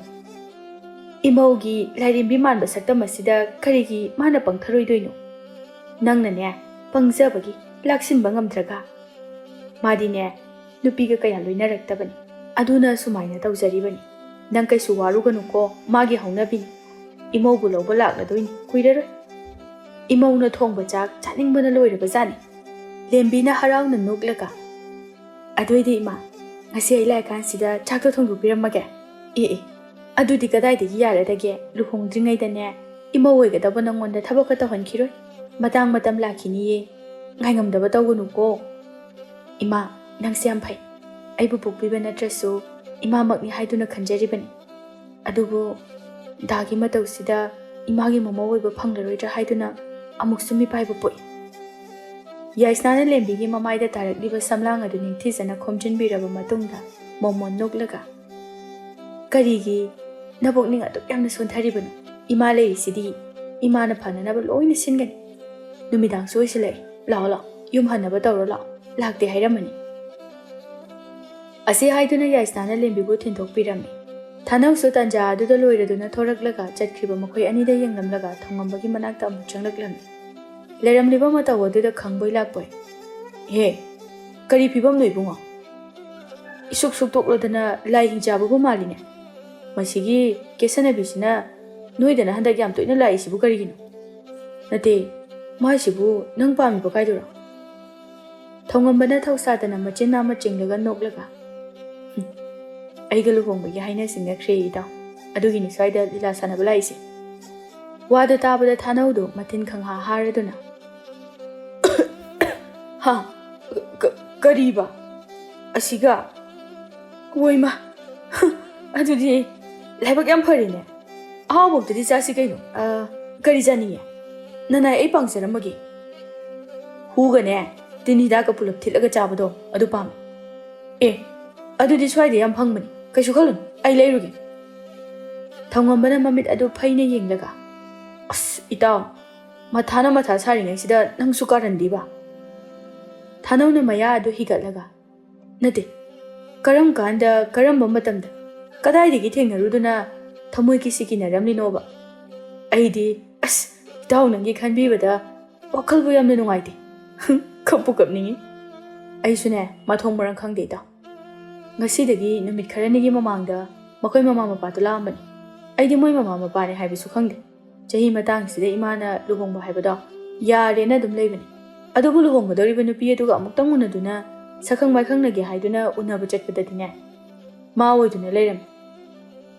ꯏꯃꯧꯒꯤ ꯂꯥꯏꯔꯦꯝꯕꯤ ꯃꯥꯟꯕ ꯁꯛꯇꯝ ꯑꯁꯤꯗ ꯀꯔꯤꯒꯤ ꯃꯥꯅ ꯄꯪꯊꯔꯣꯏꯗꯣꯏꯅꯣ ꯅꯪꯅꯅꯦ ꯄꯪꯖꯕꯒꯤ ꯂꯥꯛꯁꯤꯟꯕ ꯉꯝꯗ꯭ꯔꯒ ꯃꯥꯗꯤꯅꯦ ꯅꯨꯄꯤꯒ ꯀꯌꯥ ꯂꯣꯏꯅꯔꯛꯇꯕꯅꯤ ꯑꯗꯨꯅ ꯁꯨꯃꯥꯏꯅ ꯇꯧꯖꯔꯤꯕꯅꯤ ꯅꯪ ꯀꯩꯁꯨ ꯋꯥꯔꯨꯒꯅꯨꯀꯣ ꯃꯥꯒꯤ ꯍꯧꯅꯕꯤꯅꯤ ꯏꯃꯧꯕꯨ ꯂꯧꯕ ꯂꯥꯛꯂꯗꯣꯏꯅꯤ ꯀꯨꯏꯔꯔꯣই ꯏꯃꯧꯅ ꯊꯣꯡꯕ ꯆꯥꯛ ꯆꯥꯅꯤꯡꯕꯅ ꯂꯣꯏꯔꯕꯖꯥꯠꯅꯤ ꯂꯦꯝꯕꯤꯅ ꯍꯔꯥꯎꯅ ꯅꯣꯛꯂꯒ ꯑꯗꯨꯏꯗꯤ ꯏꯃꯥ ꯉꯁꯤ ꯑꯩ ꯂꯥꯛꯏꯀꯥꯟꯁꯤꯗ ꯆꯥꯛꯇꯣ ꯊꯣꯡꯗꯣꯛꯄꯤꯔꯝꯃꯒꯦ ꯑꯗꯨꯗꯤ ꯀꯗꯥꯏꯗꯒꯤ ꯌꯥꯔꯗꯒꯦ ꯂꯨꯍꯣꯡꯗ꯭ꯔꯤꯉꯩꯗꯅꯦ ꯏꯃꯧ ꯑꯣꯏꯒꯗꯧꯕ ꯅꯪꯉꯣꯟꯗ ꯊꯕꯛꯀ ꯇꯧꯍꯟꯈꯤꯔꯣꯏ ꯃꯇꯥꯡ ꯃꯇꯝ ꯂꯥꯛꯈꯤꯅꯤꯌꯦ ꯉꯥꯏꯉꯝꯗꯕ ꯇꯧꯒꯅꯨꯀꯣ ꯏꯃꯥ ꯅꯪꯁꯦ ꯌꯥꯝ ꯐꯩ ꯑꯩꯕꯨ ꯄꯣꯛꯄꯤꯕ ꯅꯠꯇ꯭ꯔꯁꯨ ꯏꯃꯥꯃꯛꯅꯤ ꯍꯥꯏꯗꯨꯅ ꯈꯟꯖꯔꯤꯕꯅꯤ ꯑꯗꯨꯕꯨ ꯗꯥꯒꯤ ꯃꯇꯧꯁꯤꯗ ꯏꯃꯥꯒꯤ ꯃꯃꯧ ꯑꯣꯏꯕ ꯐꯪꯂꯔꯣꯏꯗ꯭ꯔꯥ ꯍꯥꯏꯗꯨꯅ ꯑꯃꯨꯛꯁꯨ ꯃꯤꯄꯥꯏꯕ ꯄꯣꯛꯏ ꯌꯥꯏꯁꯅꯥꯅ ꯂꯦꯝꯕꯤꯒꯤ ꯃꯃꯥꯏꯗ ꯇꯥꯔꯛꯂꯤꯕ ꯁꯝꯂꯥꯡ ꯑꯗꯨ ꯅꯤꯡꯊꯤꯖꯅ ꯈꯣꯝꯖꯤꯟꯕꯤꯔꯕ ꯃꯇꯨꯡꯗ ꯃꯣꯃꯣꯟ ꯅꯣꯛꯂꯒ ꯀꯔꯤꯒꯤ ꯅꯕꯣꯛꯅꯤꯡ ꯑꯗꯨꯛ ꯌꯥꯝꯅ ꯁꯣꯟꯊꯔꯤꯕꯅꯣ ꯏꯃꯥ ꯂꯩꯔꯤꯁꯤꯗꯤ ꯏꯃꯥꯅ ꯐꯅꯅꯕ ꯂꯣꯏꯅ ꯁꯤꯟꯒꯅꯤ ꯅꯨꯃꯤꯗꯥꯡꯁꯨ ꯑꯣꯏꯁꯤꯜꯂꯛꯑꯦ ꯂꯥꯛꯑꯣ ꯌꯨꯝ ꯍꯟꯅꯕ ꯇꯧꯔꯣ ꯂꯥꯛꯑꯣ ꯂꯥꯛꯇꯦ ꯍꯥꯏꯔꯝꯃꯅꯤ ꯑꯁꯤ ꯍꯥꯏꯗꯨꯅ ꯌꯥꯏꯁꯅꯥꯅ ꯂꯦꯝꯕꯤꯕꯨ ꯊꯤꯟꯗꯣꯛꯄꯤꯔꯝꯃꯤ ꯊꯥꯅꯧꯁꯨ ꯇꯟꯖꯥ ꯑꯗꯨꯗ ꯂꯣꯏꯔꯗꯨꯅ ꯊꯣꯔꯛꯂꯒ ꯆꯠꯈ꯭ꯔꯤꯕ ꯃꯈꯣꯏ ꯑꯅꯤꯗ ꯌꯦꯡꯂꯝꯂꯒ ꯊꯧꯉꯝꯕꯒꯤ ꯃꯅꯥꯛꯇ ꯑꯃꯨꯛ ꯆꯪꯂꯛꯂꯝꯃꯤ ꯂꯩꯔꯝꯂꯤꯕ ꯃꯇꯧ ꯑꯗꯨꯗ ꯈꯪꯕꯣꯏ ꯂꯥꯛꯄꯣꯏ ꯀꯔꯤ ꯐꯤꯕꯝꯅꯣ ꯏꯕꯨꯡꯉꯣ ꯏꯁꯨꯛ ꯁꯨꯛꯇꯣꯛꯂꯗꯅ ꯂꯥꯏ ꯍꯤꯡꯆꯥꯕꯕꯨ ꯃꯥꯜꯂꯤꯅꯦ ꯃꯁꯤꯒꯤ ꯀꯦꯁꯟꯅꯕꯤꯁꯤꯅ ꯅꯣꯏꯗꯅ ꯍꯟꯗꯛ ꯌꯥꯝ ꯇꯣꯏꯅ ꯂꯥꯛꯏꯁꯤꯕꯨ ꯀꯔꯤꯒꯤꯅꯣ ꯅꯠꯇꯦ ꯃꯥꯏꯁꯤꯕꯨ ꯅꯪ ꯄꯥꯝꯃꯤꯕ ꯀꯥꯏꯗꯨꯔꯣ ꯊꯧꯉꯝꯕꯅ ꯊꯧꯁꯥꯗꯅ ꯃꯆꯤꯟ ꯅꯥꯝꯃ ꯆꯤꯡꯂꯒ ꯅꯣꯛꯂꯒ ꯑꯩꯒ ꯂꯨꯍꯣꯡꯕꯒꯤ ꯍꯥꯏꯅ ꯁꯤꯡꯅꯈ꯭ꯔꯦ ꯏꯇꯥꯎ ꯑꯗꯨꯒꯤꯅꯤ ꯁ꯭ꯋꯥꯏꯗ ꯂꯤꯂꯥ ꯁꯥꯟꯅꯕ ꯂꯥꯛꯏꯁꯦ ꯋꯥꯗꯨ ꯇꯥꯕꯗ ꯊꯥꯅꯧꯗꯨ ꯃꯊꯤꯟ ꯈꯪꯍꯥ ꯍꯥꯔꯗꯨꯅ ꯍꯥ ꯀꯔꯤꯕ ꯑꯁꯤꯒ ꯋꯣꯏꯃ ꯑꯗꯨꯗꯤ ꯂꯥꯏꯕꯛ ꯌꯥꯝ ꯐꯔꯦꯅꯦ ꯑꯍꯥꯎꯕꯛꯇꯗꯤ ꯆꯥꯁꯤ ꯀꯩꯅꯣ ꯀꯔꯤ ꯆꯥꯅꯤꯡꯉꯦ ꯅꯅꯥꯏ ꯑꯩ ꯄꯥꯡꯖꯔꯝꯃꯒꯦ ꯍꯨꯒꯅꯦ ꯇꯤꯟ ꯍꯤꯗꯥꯛꯀ ꯄꯨꯂꯞ ꯊꯤꯠꯂꯒ ꯆꯥꯕꯗꯣ ꯑꯗꯨ ꯄꯥꯝꯃꯦ ꯑꯦ ꯑꯗꯨꯗꯤ ꯁ꯭ꯋꯥꯏꯗ ꯌꯥꯝ ꯐꯪꯕꯅꯤ ꯀꯩꯁꯨ ꯈꯜꯂꯨꯅꯨ ꯑꯩ ꯂꯩꯔꯨꯒꯦ ꯊꯧꯉꯝꯕꯅ ꯃꯃꯤꯠ ꯑꯗꯨ ꯐꯩꯅ ꯌꯦꯡꯂꯒ ꯑꯁ ꯏꯇꯥꯎ ꯃꯊꯥꯅ ꯃꯊꯥ ꯁꯥꯔꯤꯉꯩꯁꯤꯗ ꯅꯪꯁꯨ ꯀꯥꯔꯟꯗꯤꯕ ꯊꯥꯅꯧꯅ ꯃꯌꯥ ꯑꯗꯨ ꯍꯤꯒꯠꯂꯒ ꯅꯠꯇꯦ ꯀꯔꯝ ꯀꯥꯟꯗ ꯀꯔꯝꯕ ꯃꯇꯝꯗ ꯀꯗꯥꯏꯗꯒꯤ ꯊꯦꯡꯅꯔꯨꯗꯨꯅ ꯊꯃꯣꯏ ꯀꯤꯁꯤ ꯀꯤꯅꯔꯝꯂꯤꯅꯣꯕ ꯑꯩꯗꯤ ꯑꯁ ꯏꯇꯥꯎ ꯅꯪꯒꯤ ꯈꯟꯕꯤꯕꯗ ꯋꯥꯈꯜꯕꯨ ꯌꯥꯝꯅ ꯅꯨꯡꯉꯥꯏꯇꯦ ꯀꯞꯄꯨ ꯀꯞꯅꯤꯡꯉꯤ ꯑꯩꯁꯨꯅꯦ ꯃꯊꯣꯡ ꯃꯔꯝ ꯈꯪꯗꯦ ꯏꯇꯥꯎ ꯉꯁꯤꯗꯒꯤ ꯅꯨꯃꯤꯠ ꯈꯔꯅꯤꯒꯤ ꯃꯃꯥꯡꯗ ꯃꯈꯣꯏ ꯃꯃꯥ ꯃꯄꯥꯗꯨ ꯂꯥꯛꯑꯝꯕꯅꯤ ꯑꯩꯗꯤ ꯃꯣꯏ ꯃꯃꯥ ꯃꯄꯥꯅꯦ ꯍꯥꯏꯕꯁꯨ ꯈꯪꯗꯦ ꯆꯍꯤ ꯃꯇꯥꯡꯁꯤꯗ ꯏꯃꯥꯅ ꯂꯨꯍꯣꯡꯕ ꯍꯥꯏꯕꯗꯣ ꯌꯥꯔꯦꯅ ꯑꯗꯨꯝ ꯂꯩꯕꯅꯤ ꯑꯗꯨꯕꯨ ꯂꯨꯍꯣꯡꯒꯗꯧꯔꯤꯕ ꯅꯨꯄꯤ ꯑꯗꯨꯒ ꯑꯃꯨꯛꯇꯪ ꯎꯅꯗꯨꯅ ꯁꯛꯈꯪ ꯃꯥꯏꯈꯪꯅꯒꯦ ꯍꯥꯏꯗꯨꯅ ꯎꯅꯕ ꯆꯠꯄꯗꯗꯤꯅꯦ ꯃꯥ ꯑꯣꯏꯗꯨꯅ ꯂꯩꯔꯝꯃꯤ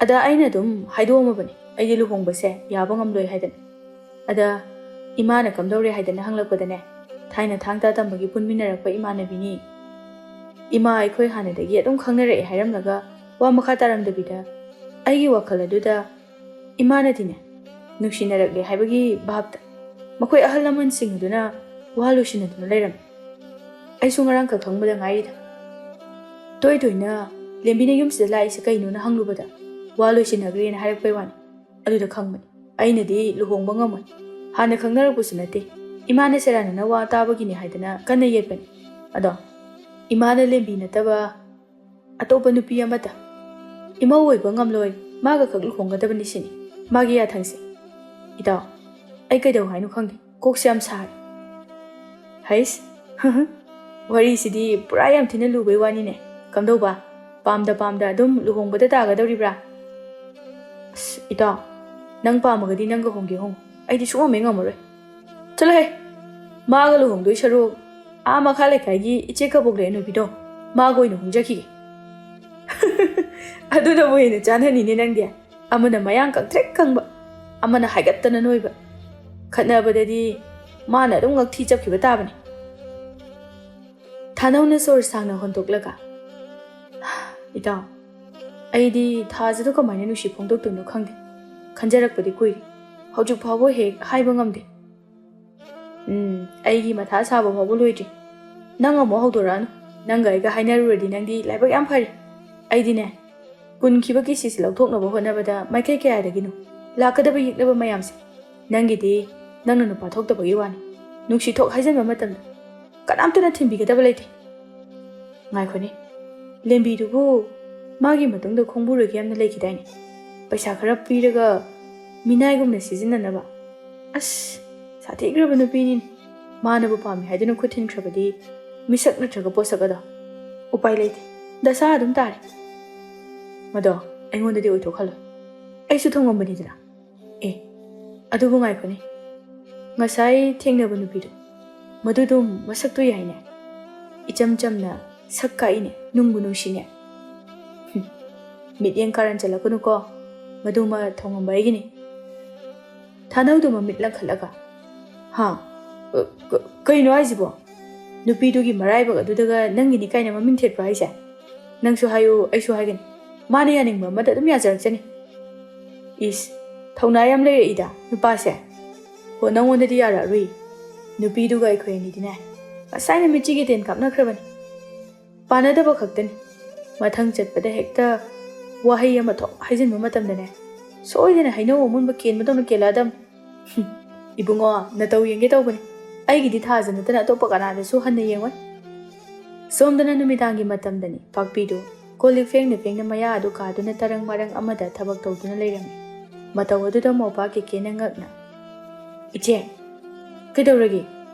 ꯑꯗ ꯑꯩꯅ ꯑꯗꯨꯝ ꯍꯥꯏꯗꯣꯛꯑꯝꯃꯕꯅꯤ ꯑꯩꯗꯤ ꯂꯨꯍꯣꯡꯕꯁꯦ ꯌꯥꯕ ꯉꯝꯂꯣꯏ ꯍꯥꯏꯗꯅ ꯑꯗ ꯏꯃꯥꯅ ꯀꯝꯗꯧꯔꯦ ꯍꯥꯏꯗꯅ ꯍꯪꯂꯛꯄꯗꯅꯦ ꯊꯥꯏꯅ ꯊꯥꯡ ꯇꯥ ꯇꯝꯕꯒꯤ ꯄꯨꯟꯃꯤꯟꯅꯔꯛꯄ ꯏꯃꯥꯟꯅꯕꯤꯅꯤ ꯏꯃꯥ ꯑꯩꯈꯣꯏ ꯍꯥꯟꯅꯗꯒꯤ ꯑꯗꯨꯝ ꯈꯪꯅꯔꯛꯑꯦ ꯍꯥꯏꯔꯝꯂꯒ ꯋꯥ ꯃꯈꯥ ꯇꯥꯔꯝꯗꯕꯤꯗ ꯑꯩꯒꯤ ꯋꯥꯈꯜ ꯑꯗꯨꯗ ꯏꯃꯥꯅꯗꯤꯅꯦ ꯅꯨꯡꯁꯤꯅꯔꯛꯂꯦ ꯍꯥꯏꯕꯒꯤ ꯚꯥꯕꯇ ꯃꯈꯣꯏ ꯑꯍꯜ ꯂꯃꯟꯁꯤꯡ ꯑꯗꯨꯅ ꯋꯥ ꯂꯣꯏꯁꯤꯟꯅꯗꯨꯅ ꯂꯩꯔꯝꯃꯤ ꯑꯩꯁꯨ ꯉꯔꯥꯡꯈꯛ ꯈꯪꯕꯗ ꯉꯥꯏꯔꯤꯗ ꯇꯣꯏ ꯇꯣꯏꯅ ꯂꯦꯝꯕꯤꯅ ꯌꯨꯝꯁꯤꯗ ꯂꯥꯛꯏꯁꯦ ꯀꯩꯅꯣꯅ ꯍꯪꯂꯨꯕꯗ ꯋꯥ ꯂꯣꯏꯁꯤꯟꯅꯈ꯭ꯔꯦꯅ ꯍꯥꯏꯔꯛꯄꯩ ꯋꯥꯅꯤ ꯑꯗꯨꯗ ꯈꯪꯕꯅꯤ ꯑꯩꯅꯗꯤ ꯂꯨꯍꯣꯡꯕ ꯉꯝꯃꯣꯏ ꯍꯥꯟꯅ ꯈꯪꯅꯔꯛꯄꯁꯨ ꯅꯠꯇꯦ ꯏꯃꯥꯅ ꯁꯦꯔꯥꯟꯅꯅ ꯋꯥ ꯇꯥꯕꯒꯤꯅꯤ ꯍꯥꯏꯗꯅ ꯀꯟꯅ ꯌꯦꯠꯄꯅꯤ ꯑꯗꯣ ꯏꯃꯥꯅ ꯂꯦꯝꯕꯤ ꯅꯠꯇꯕ ꯑꯇꯣꯞꯄ ꯅꯨꯄꯤ ꯑꯃꯇ ꯏꯃꯧ ꯑꯣꯏꯕ ꯉꯝꯂꯣꯏ ꯃꯥꯒ ꯈꯛ ꯂꯨꯍꯣꯡꯒꯗꯕꯅꯤ ꯁꯤꯅꯤ ꯃꯥꯒꯤ ꯌꯥꯊꯪꯁꯦ ꯏꯇꯥꯎ ꯑꯩ ꯀꯩꯗꯧ ꯍꯥꯏꯅꯣ ꯈꯪꯗꯦ ꯀꯣꯛꯁꯦ ꯌꯥꯝ ꯁꯥꯔꯦ ꯍꯩꯁ ꯋꯥꯔꯤꯁꯤꯗꯤ ꯄꯨꯔꯥ ꯌꯥꯝ ꯊꯤꯅ ꯂꯨꯕꯩ ꯋꯥꯅꯤꯅꯦ ꯀꯝꯗꯧꯕ ꯄꯥꯝꯗ ꯑꯗꯨꯝ ꯂꯨꯍꯣꯡꯕꯗ ꯇꯥꯒꯗꯧꯔꯤꯕ꯭ꯔꯥ ꯑꯁ ꯏꯇꯥꯎ ꯅꯪ ꯄꯥꯝꯃꯒꯗꯤ ꯅꯪꯒ ꯍꯣꯡꯒꯦ ꯍꯣꯡꯉꯨ ꯑꯩꯗꯤ ꯁꯨꯡꯉꯝꯃꯦ ꯉꯝꯃꯔꯣꯏ ꯆꯠꯂꯣꯍꯦ ꯃꯥꯒ ꯂꯨꯍꯣꯡꯗꯣꯏ ꯁꯔꯨꯛ ꯃꯈꯥ ꯂꯩꯀꯥꯏꯒꯤ ꯏꯆꯦ ꯀꯕꯣꯛꯂꯩ ꯅꯨꯄꯤꯗꯣ ꯃꯥꯒ ꯑꯣꯏꯅ ꯍꯣꯡꯖꯈꯤꯒꯦ ꯑꯗꯨꯅꯕꯨ ꯍꯦꯟꯅ ꯆꯥꯟꯅꯅꯤꯅꯦ ꯅꯪꯗꯤ ꯑꯃꯅ ꯃꯌꯥꯡ ꯀꯪꯇ꯭ꯔꯤꯛ ꯀꯪꯕ ꯑꯃꯅ ꯍꯥꯏꯒꯠꯇꯅ ꯅꯣꯏꯕ ꯈꯠꯅꯕꯗꯗꯤ ꯃꯥꯅ ꯑꯗꯨꯝ ꯉꯛꯊꯤ ꯆꯞꯈꯤꯕ ꯇꯥꯕꯅꯤ ꯊꯥꯅꯧꯅ ꯁꯣꯔ ꯁꯥꯡꯅ ꯍꯣꯟꯗꯣꯛꯂꯒ ꯏꯇꯥꯎ ꯑꯩꯗꯤ ꯊꯥꯖꯗꯣ ꯀꯃꯥꯏꯅ ꯅꯨꯡꯁꯤ ꯐꯣꯡꯗꯣꯛꯇꯣꯏꯅꯣ ꯈꯪꯗꯦ ꯈꯟꯖꯔꯛꯄꯗꯤ ꯀꯨꯏꯔꯦ ꯍꯧꯖꯤꯛ ꯐꯥꯎꯕ ꯍꯦꯛ ꯍꯥꯏꯕ ꯉꯝꯗꯦ ꯑꯩꯒꯤ ꯃꯊꯥ ꯁꯥꯕ ꯐꯥꯎꯕ ꯂꯣꯏꯗ꯭ꯔꯤ ꯅꯪ ꯑꯃꯨꯛ ꯍꯧꯗꯣꯔꯛꯑꯅꯨ ꯅꯪꯒ ꯑꯩꯒ ꯍꯥꯏꯅꯔꯨꯔꯗꯤ ꯅꯪꯗꯤ ꯂꯥꯏꯕꯛ ꯌꯥꯝ ꯐꯔꯤ ꯑꯩꯗꯤꯅꯦ ꯄꯨꯟꯈꯤꯕ ꯀꯤꯁꯤꯁꯤ ꯂꯧꯊꯣꯛꯅꯕ ꯍꯣꯠꯅꯕꯗ ꯃꯥꯏꯀꯩ ꯀꯌꯥꯗꯒꯤꯅꯣ ꯂꯥꯛꯀꯗꯕ ꯌꯦꯛꯅꯕ ꯃꯌꯥꯝꯁꯦ ꯅꯪꯒꯤꯗꯤ ꯅꯪꯅ ꯅꯨꯄꯥ ꯊꯣꯛꯇꯕꯒꯤ ꯋꯥꯅꯤ ꯅꯨꯡꯁꯤꯊꯣꯛ ꯍꯥꯏꯖꯟꯕ ꯃꯇꯝꯗ ꯀꯅꯥꯝꯇꯅ ꯊꯤꯟꯕꯤꯒꯗꯕ ꯂꯩꯇꯦ ꯉꯥꯏꯈꯣꯅꯦ ꯂꯦꯝꯕꯤꯗꯨꯕꯨ ꯃꯥꯒꯤ ꯃꯇꯨꯡꯗ ꯈꯣꯡꯕꯨꯔꯒ ꯌꯥꯝꯅ ꯂꯩꯈꯤꯗꯥꯏꯅꯦ ꯄꯩꯁꯥ ꯈꯔ ꯄꯤꯔꯒ ꯃꯤꯅꯥꯏꯒꯨꯝꯅ ꯁꯤꯖꯤꯟꯅꯅꯕ ꯑꯁ ꯁꯥꯊꯤꯈ꯭ꯔꯕ ꯅꯨꯄꯤꯅꯤꯅꯦ ꯃꯥꯅꯕꯨ ꯄꯥꯝꯃꯤ ꯍꯥꯏꯗꯨꯅ ꯈꯨꯠ ꯊꯤꯟꯈ꯭ꯔꯕꯗꯤ ꯃꯤꯁꯛ ꯅꯠꯇ꯭ꯔꯒ ꯄꯣꯠꯁꯛ ꯑꯗꯣ ꯎꯄꯥꯏ ꯂꯩꯇꯦ ꯗꯁꯥ ꯑꯗꯨꯝ ꯇꯥꯔꯦ ꯃꯗꯣ ꯑꯩꯉꯣꯟꯗꯗꯤ ꯑꯣꯏꯊꯣꯛꯍꯜꯂꯣꯏ ꯑꯩꯁꯨ ꯊꯣꯡꯉꯝꯕꯅꯤꯗꯅ ꯑꯗꯨꯕꯨ ꯉꯥꯏꯈꯣꯅꯦ ꯉꯁꯥꯏ ꯊꯦꯡꯅꯕ ꯅꯨꯄꯤꯗꯣ ꯃꯗꯨꯗꯨꯝ ꯃꯁꯛꯇꯣ ꯌꯥꯏꯅꯦ ꯏꯆꯝ ꯆꯝꯅ ꯁꯛ ꯀꯥꯛꯏꯅꯦ ꯅꯨꯡꯕꯨ ꯅꯨꯡꯁꯤꯅꯦ ꯃꯤꯠꯌꯦꯡ ꯀꯥꯔꯟ ꯆꯠꯂꯛꯀꯅꯨꯀꯣ ꯃꯗꯨꯃ ꯊꯣꯡꯉꯝꯕ ꯑꯩꯒꯤꯅꯤ ꯊꯥꯅꯧꯗꯨ ꯃꯃꯤꯠ ꯂꯪꯈꯠꯂꯒ ꯀꯩꯅꯣ ꯍꯥꯏꯁꯤꯕꯣ ꯅꯨꯄꯤꯗꯨꯒꯤ ꯃꯔꯥꯏꯕꯛ ꯑꯗꯨꯗꯒ ꯅꯪꯒꯤꯅꯤ ꯀꯥꯏꯅ ꯃꯃꯤꯡ ꯊꯦꯠꯄ ꯍꯥꯏꯁꯦ ꯅꯪꯁꯨ ꯍꯥꯏꯌꯨ ꯑꯩꯁꯨ ꯍꯥꯏꯒꯅꯤ ꯃꯥꯅ ꯌꯥꯅꯤꯡꯕ ꯑꯃꯗ ꯑꯗꯨꯝ ꯌꯥꯖꯔꯛꯆꯅꯤ ꯏꯁ ꯊꯧꯅꯥ ꯌꯥꯝ ꯂꯩꯔꯛꯏꯗ ꯅꯨꯄꯥꯁꯦ ꯍꯣ ꯅꯪꯉꯣꯟꯗꯗꯤ ꯌꯥꯔꯛꯑꯔꯣꯏ ꯅꯨꯄꯤꯗꯨꯒ ꯑꯩꯈꯣꯏ ꯑꯅꯤꯗꯤꯅꯦ ꯉꯁꯥꯏꯅ ꯃꯤꯠꯆꯤꯒꯤ ꯇꯦꯟ ꯀꯥꯞꯅꯈ꯭ꯔꯕꯅꯤ ꯄꯥꯅꯗꯕ ꯈꯛꯇꯅꯤ ꯃꯊꯪ ꯆꯠꯄꯗ ꯍꯦꯛꯇ ꯋꯥꯍꯩ ꯑꯃ ꯊꯣꯛ ꯍꯥꯏꯖꯤꯟꯕ ꯃꯇꯝꯗꯅꯦ ꯁꯣꯏꯗꯅ ꯍꯩꯅꯧ ꯑꯃꯨꯟꯕ ꯀꯦꯟꯕꯗꯧꯅ ꯀꯦꯜꯂꯛꯑꯗꯝꯅꯤ ꯏꯕꯨꯡꯉꯣ ꯅꯇꯧ ꯌꯦꯡꯒꯦ ꯇꯧꯕꯅꯤ ꯑꯩꯒꯤꯗꯤ ꯊꯥꯖ ꯅꯠꯇꯅ ꯑꯇꯣꯞꯄ ꯀꯅꯥꯗꯁꯨ ꯍꯟꯅ ꯌꯦꯡꯉꯣꯏ ꯁꯣꯝꯗꯅ ꯅꯨꯃꯤꯗꯥꯡꯒꯤ ꯃꯇꯝꯗꯅꯤ ꯄꯥꯛꯄꯤꯗꯨ ꯀꯣꯜꯂꯤꯛ ꯐꯦꯡꯅ ꯃꯌꯥ ꯑꯗꯨ ꯀꯥꯗꯨꯅ ꯇꯔꯪ ꯃꯔꯪ ꯑꯃꯗ ꯊꯕꯛ ꯇꯧꯗꯨꯅ ꯂꯩꯔꯝꯃꯤ ꯃꯇꯧ ꯑꯗꯨꯗ ꯃꯧꯄꯥ ꯀꯦꯀꯦꯅ ꯉꯛꯅ ꯏꯆꯦ ꯀꯩꯗꯧꯔꯒꯦ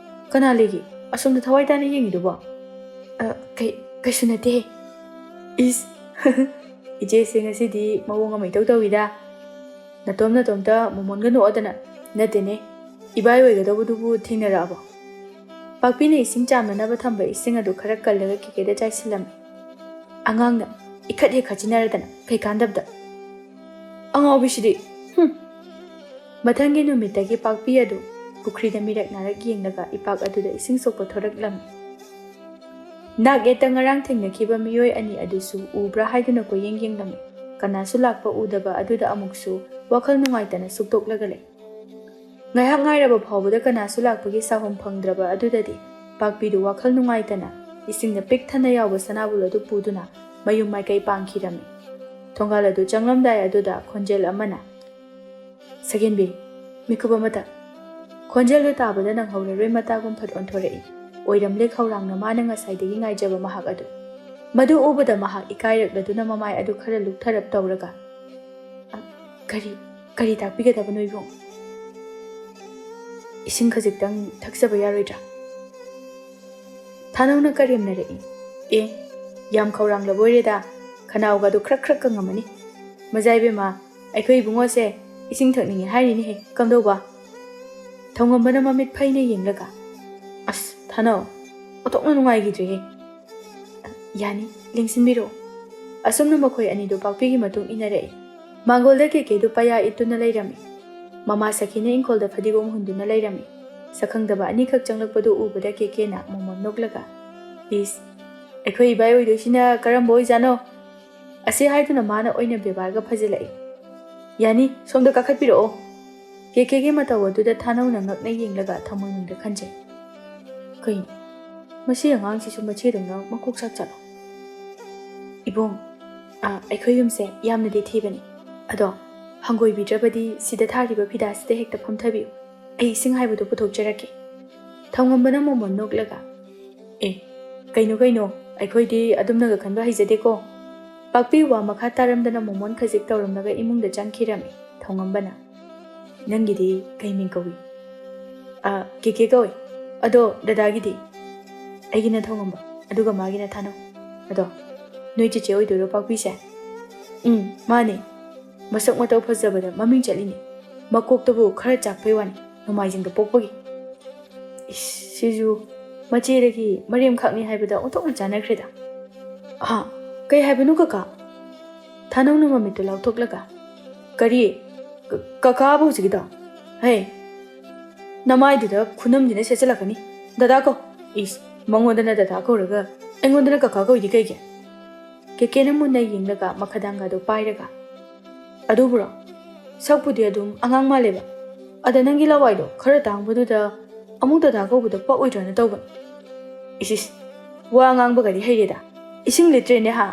ꯀꯅꯥ ꯂꯩꯒꯦ ꯑꯁꯣꯝꯗ ꯊꯋꯥꯏ ꯇꯥꯅ ꯌꯦꯡꯉꯤꯗꯨꯕꯣ ꯀꯩꯁꯨ ꯅꯠꯇꯦ ꯏꯁ ꯏꯆꯦꯁꯦ ꯉꯁꯤꯗꯤ ꯃꯑꯣꯡ ꯑꯃ ꯏꯇꯧ ꯇꯧꯏꯗ ꯅꯇꯣꯝꯇ ꯃꯣꯃꯣꯟꯒ ꯅꯣꯛꯑꯗꯅ ꯅꯠꯇꯦꯅꯦ ꯏꯕꯥꯏ ꯑꯣꯏꯒꯗꯧꯕꯗꯨꯕꯨ ꯊꯦꯡꯅꯔꯛꯑꯕꯣ ꯄꯥꯛꯄꯤꯅ ꯏꯁꯤꯡ ꯆꯥꯝꯅꯅꯕ ꯊꯝꯕ ꯏꯁꯤꯡ ꯑꯗꯨ ꯈꯔ ꯀꯜꯂꯒ ꯀꯦꯀꯦꯗ ꯆꯥꯏꯁꯤꯜꯂꯝꯃꯤ ꯑꯉꯥꯡꯅ ꯏꯈꯠ ꯍꯦꯛ ꯈꯠꯆꯤꯟꯅꯔꯗꯅ ꯀꯩꯀꯥꯟꯗꯕꯗ ꯑꯉꯥꯎꯕꯤꯁꯤꯗꯤ ꯃꯊꯪꯒꯤ ꯅꯨꯃꯤꯠꯇꯒꯤ ꯄꯥꯛꯄꯤ ꯑꯗꯨ ꯄꯨꯈ꯭ꯔꯤꯗ ꯃꯤꯔꯛ ꯅꯥꯔꯛ ꯌꯦꯡꯂꯒ ꯏꯄꯥꯛ ꯑꯗꯨꯗ ꯏꯁꯤꯡ ꯁꯣꯛꯄ ꯊꯣꯔꯛꯂꯝꯃꯤ ꯅꯥꯛ ꯌꯦꯠꯇ ꯉꯔꯥꯡ ꯊꯦꯡꯅꯈꯤꯕ ꯃꯤꯑꯣꯏ ꯑꯅꯤ ꯑꯗꯨꯁꯨ ꯎꯕ꯭ꯔꯥ ꯍꯥꯏꯗꯨꯅ ꯀꯣꯏꯌꯦꯡ ꯌꯦꯡꯂꯝꯃꯤ꯫ ꯀꯅꯥꯁꯨ ꯂꯥꯛꯄ ꯎꯗꯕ ꯑꯗꯨꯗ ꯑꯃꯨꯛꯁꯨ ꯋꯥꯈꯜ ꯅꯨꯡꯉꯥꯏꯇꯅ ꯁꯨꯛꯇꯣꯛꯂꯒ ꯂꯩ꯫ ꯉꯥꯏꯍꯥꯛ ꯉꯥꯏꯔꯕ ꯐꯥꯎꯕꯗ ꯀꯅꯥꯁꯨ ꯂꯥꯛꯄꯒꯤ ꯁꯥꯍꯨꯝ ꯐꯪꯗ꯭ꯔꯕ ꯑꯗꯨꯗꯗꯤ ꯄꯥꯛꯄꯤꯗꯨ ꯋꯥꯈꯜ ꯅꯨꯡꯉꯥꯏꯇꯅ ꯏꯁꯤꯡꯅ ꯄꯤꯛ ꯊꯟꯅ ꯌꯥꯎꯕ ꯁꯅꯥꯕꯨꯜ ꯑꯗꯨ ꯄꯨꯗꯨꯅ ꯃꯌꯨꯝ ꯃꯥꯏꯀꯩ ꯄꯥꯡꯈꯤꯔꯝꯃꯤ꯫ ꯊꯣꯡꯒꯥꯜ ꯑꯗꯨ ꯆꯪꯂꯝꯗꯥꯏ ꯑꯗꯨꯗ ꯈꯣꯟꯖꯦꯜ ꯑꯃꯅ "ꯁꯒꯦꯟꯕꯤ, ꯃꯤꯀꯨꯞ ꯑꯃꯇ"꯫ ꯈꯣꯟꯖꯦꯜꯗꯨ ꯇꯥꯕꯗ ꯅꯪꯍꯧꯔꯔꯣꯏ ꯃꯇꯥꯒꯨꯝ ꯐꯠ ꯑꯣꯟꯊꯣꯔꯛꯏ꯫ ꯑꯣꯏꯔꯝꯂꯦ ꯈꯧꯔꯥꯡꯅ ꯃꯥꯅ ꯉꯁꯥꯏꯗꯒꯤ ꯉꯥꯏꯖꯕ ꯃꯍꯥꯛ ꯑꯗꯨ꯫ ꯃꯗꯨ ꯎꯕꯗ ꯃꯍꯥꯛ ꯏꯀꯥꯏꯔꯛꯂꯗꯨꯅ ꯃꯃꯥꯏ ꯑꯗꯨ ꯈꯔ ꯂꯨꯛꯊꯔꯞ ꯇꯧꯔꯒ "ꯀꯔꯤ ꯇꯥꯛꯄꯤꯒꯗꯕꯅꯣ ꯏꯕꯨꯡ? ꯏꯁꯤꯡ ꯈꯖꯤꯛꯇꯪ ꯊꯛꯆꯕ ꯌꯥꯔꯣꯏꯗ꯭ꯔꯥ?" ꯊꯥꯅꯧꯅ ꯀꯔꯦꯝꯅꯔꯛꯏ꯫ "ꯑꯦ, ꯌꯥꯝ ꯈꯧꯔꯥꯡꯂꯕꯣꯏꯔꯦꯗ, ꯈꯅꯥꯎꯒꯗꯨ ꯈ꯭ꯔꯛ ꯈ꯭ꯔꯛ ꯀꯪꯉꯝꯃꯅꯤ꯫ ꯃꯖꯥꯏꯕꯦꯝꯃ, ꯑꯩꯈꯣꯏ ꯏꯕꯨꯡꯉꯣꯁꯦ ꯏꯁꯤꯡ ꯊꯛꯅꯤꯡꯉꯦ ꯍꯥꯏꯔꯤꯅꯦꯍꯦ, ꯀꯝꯗꯧꯕ?" ꯊꯧꯉꯝꯕꯅ ꯃꯃꯤꯠ ꯐꯩꯅ ꯌꯦꯡꯂꯒ "ꯑꯁ ꯊꯥꯅꯧ, ꯑꯣꯟꯊꯣꯛꯅ ꯅꯨꯡꯉꯥꯏꯈꯤꯗ꯭ꯔꯦꯍꯦ." "ꯌꯥꯅꯤ, ꯂꯦꯡꯁꯤꯟꯕꯤꯔꯛꯑꯣ." ꯑꯁꯨꯝꯅ ꯃꯈꯣꯏ ꯑꯅꯤꯗꯨ ꯄꯥꯛꯄꯤꯒꯤ ꯃꯇꯨꯡ ꯏꯟꯅꯔꯛꯏ꯫ ꯃꯥꯡꯒꯣꯜꯗ ꯀꯦꯀꯦꯗꯨ ꯄꯩꯌꯥ ꯏꯠꯇꯨꯅ ꯂꯩꯔꯝꯃꯤ꯫ ꯃꯃꯥ ꯁꯈꯤꯅ ꯏꯪꯈꯣꯜꯗ ꯐꯗꯤꯒꯣꯝ ꯍꯨꯟꯗꯨꯅ ꯂꯩꯔꯝꯃꯤ꯫ ꯁꯛꯈꯪꯗꯕ ꯑꯅꯤꯈꯛ ꯆꯪꯂꯛꯄꯗꯨ ꯎꯕꯗ ꯀꯦꯀꯦꯅ ꯃꯣꯃꯣꯟ ꯅꯣꯛꯂꯒ "ꯏꯁ, ꯑꯩꯈꯣꯏ ꯏꯕꯥꯏ ꯑꯣꯏꯗꯣꯏꯁꯤꯅ ꯀꯔꯝꯕ ꯑꯣꯏꯖꯥꯠꯅꯣ?" ꯑꯁꯤ ꯍꯥꯏꯗꯨꯅ ꯃꯥꯅ ꯑꯣꯏꯅ ꯕꯦꯕꯥꯔꯒ ꯐꯖꯤꯜꯂꯛꯏ꯫ "ꯌꯥꯅꯤ, ꯁꯣꯝꯗ ꯀꯥꯈꯠꯄꯤꯔꯛꯑꯣ." ꯀꯦꯀꯦꯒꯤ ꯃꯇꯧ ꯑꯗꯨꯗ ꯊꯥꯅꯧꯅ ꯉꯛꯅ ꯌꯦꯡꯂꯒ ꯊꯃꯣꯏꯅꯨꯡꯗ ꯈꯟꯖꯩ꯫ "ꯀꯩꯅꯣ, ꯃꯁꯤ ꯑꯉꯥꯡꯁꯤꯁꯨ ꯃꯆꯦꯗꯧꯅ ꯃꯀꯣꯛ ꯆꯥꯛ ꯆꯠꯂꯣ?" "ꯏꯕꯨꯡ, ꯑꯩꯈꯣꯏ ꯌꯨꯝꯁꯦ ꯌꯥꯝꯅꯗꯤ ꯊꯤꯕꯅꯤ, ꯑꯗꯣ ꯍꯪꯒꯣꯏꯕꯤꯗ꯭ꯔꯕꯗꯤ ꯁꯤꯗ ꯊꯥꯔꯤꯕ ꯐꯤꯗꯥꯁꯤꯗ ꯍꯦꯛꯇ ꯐꯝꯊꯕꯤꯌꯨ, ꯑꯩ ꯏꯁꯤꯡ ꯍꯥꯏꯕꯗꯨ ꯄꯨꯊꯣꯛꯆꯔꯛꯀꯦ." ꯊꯧꯉꯝꯕꯅ ꯃꯣꯃꯣꯟ ꯅꯣꯛꯂꯒ "ꯑꯦ, ꯀꯩꯅꯣ, ꯑꯩꯈꯣꯏꯗꯤ ꯑꯗꯨꯝꯅꯒ ꯈꯟꯕ ꯍꯩꯖꯗꯦꯀꯣ." ꯄꯥꯛꯄꯤ ꯋꯥ ꯃꯈꯥ ꯇꯥꯔꯝꯗꯅ ꯃꯣꯃꯣꯟ ꯈꯖꯤꯛ ꯇꯧꯔꯝꯂꯒ ꯏꯃꯨꯡꯗ ꯆꯪꯈꯤꯔꯝꯃꯤ꯫ ꯊꯧꯉꯝꯕꯅ "ꯅꯪꯒꯤꯗꯤ ꯀꯩ ꯃꯤꯡ ꯀꯧꯏ?" "ꯀꯦꯀꯦ ꯀꯧꯏ꯫ ꯑꯗꯣ ꯗꯗꯥꯒꯤꯗꯤ?" "ꯑꯩꯒꯤꯅ ꯊꯧꯉꯝꯕ, ꯑꯗꯨꯒ ꯃꯥꯒꯤꯅ ꯊꯥꯅꯧ." "ꯑꯗꯣ ꯅꯣꯏ ꯆꯦꯆꯦ ꯑꯣꯏꯗꯣꯏꯔꯣ ꯄꯥꯛꯄꯤꯁꯦ?" "ꯃꯥꯅꯦ, ꯃꯁꯛ ꯃꯇꯧ ꯐꯖꯕꯗ ꯃꯃꯤꯡ ꯆꯠꯂꯤꯅꯤ, ꯃꯀꯣꯛꯇꯕꯨ ꯈꯔ ꯆꯥꯛꯄꯩ ꯋꯥꯅꯤ, ꯅꯣꯡꯃꯥꯏꯖꯤꯡꯗ ꯄꯣꯛꯄꯒꯤ." "ꯏꯁ, ꯁꯤꯁꯨ ꯃꯆꯦꯗꯒꯤ ꯃꯔꯦꯝꯈꯛꯅꯤ ꯍꯥꯏꯕꯗ ꯑꯣꯟꯊꯣꯛꯅ ꯆꯥꯟꯅꯈ꯭ꯔꯦꯗ." "ꯀꯩ ꯍꯥꯏꯕꯅꯣ ꯀꯀꯥ?" ꯊꯥꯅꯧꯅ ꯃꯃꯤꯠꯇꯨ ꯂꯥꯎꯊꯣꯛꯂꯒ "ꯀꯔꯤ ꯀꯀꯥꯕꯨ ꯍꯧꯖꯤꯛꯀꯤꯗꯣ? ꯍꯦ, ꯅꯃꯥꯏꯗꯨꯗ ꯈꯨꯅꯝꯁꯤꯅ ꯁꯦꯠꯆꯜꯂꯛꯀꯅꯤ꯫ ꯗꯗꯥ ꯀꯧ." "ꯏꯁ, ꯃꯉꯣꯟꯗꯅ ꯗꯗꯥ ꯀꯧꯔꯒ ꯑꯩꯉꯣꯟꯗꯅ ꯀꯀꯥ ꯀꯧꯏꯗꯤ ꯀꯩꯒꯤ?" ꯀꯦꯀꯦꯅ ꯃꯨꯟꯅ ꯌꯦꯡꯂꯒ ꯃꯈꯥꯗꯥꯡꯒꯗꯨ ꯄꯥꯏꯔꯒ "ꯑꯗꯨꯕꯨꯔꯣ, ꯁꯛꯄꯨꯗꯤ ꯑꯗꯨꯝ ꯑꯉꯥꯡ ꯃꯥꯜꯂꯦꯕ, ꯑꯗ ꯅꯪꯒꯤ ꯂꯋꯥꯏꯗꯣ ꯈꯔ ꯇꯥꯡꯕꯗꯨꯗ ꯑꯃꯨꯛ ꯗꯗꯥ ꯀꯧꯕꯗꯣ ꯄꯛꯑꯣꯏꯗ꯭ꯔꯅ ꯇꯧꯕꯅꯤ." "ꯏꯁ, ꯋꯥ ꯉꯥꯡꯕꯒꯗꯤ ꯍꯩꯔꯦꯗ, ꯏꯁꯤꯡ ꯂꯤꯇ꯭ꯔꯦꯅꯦ ꯍꯥ?"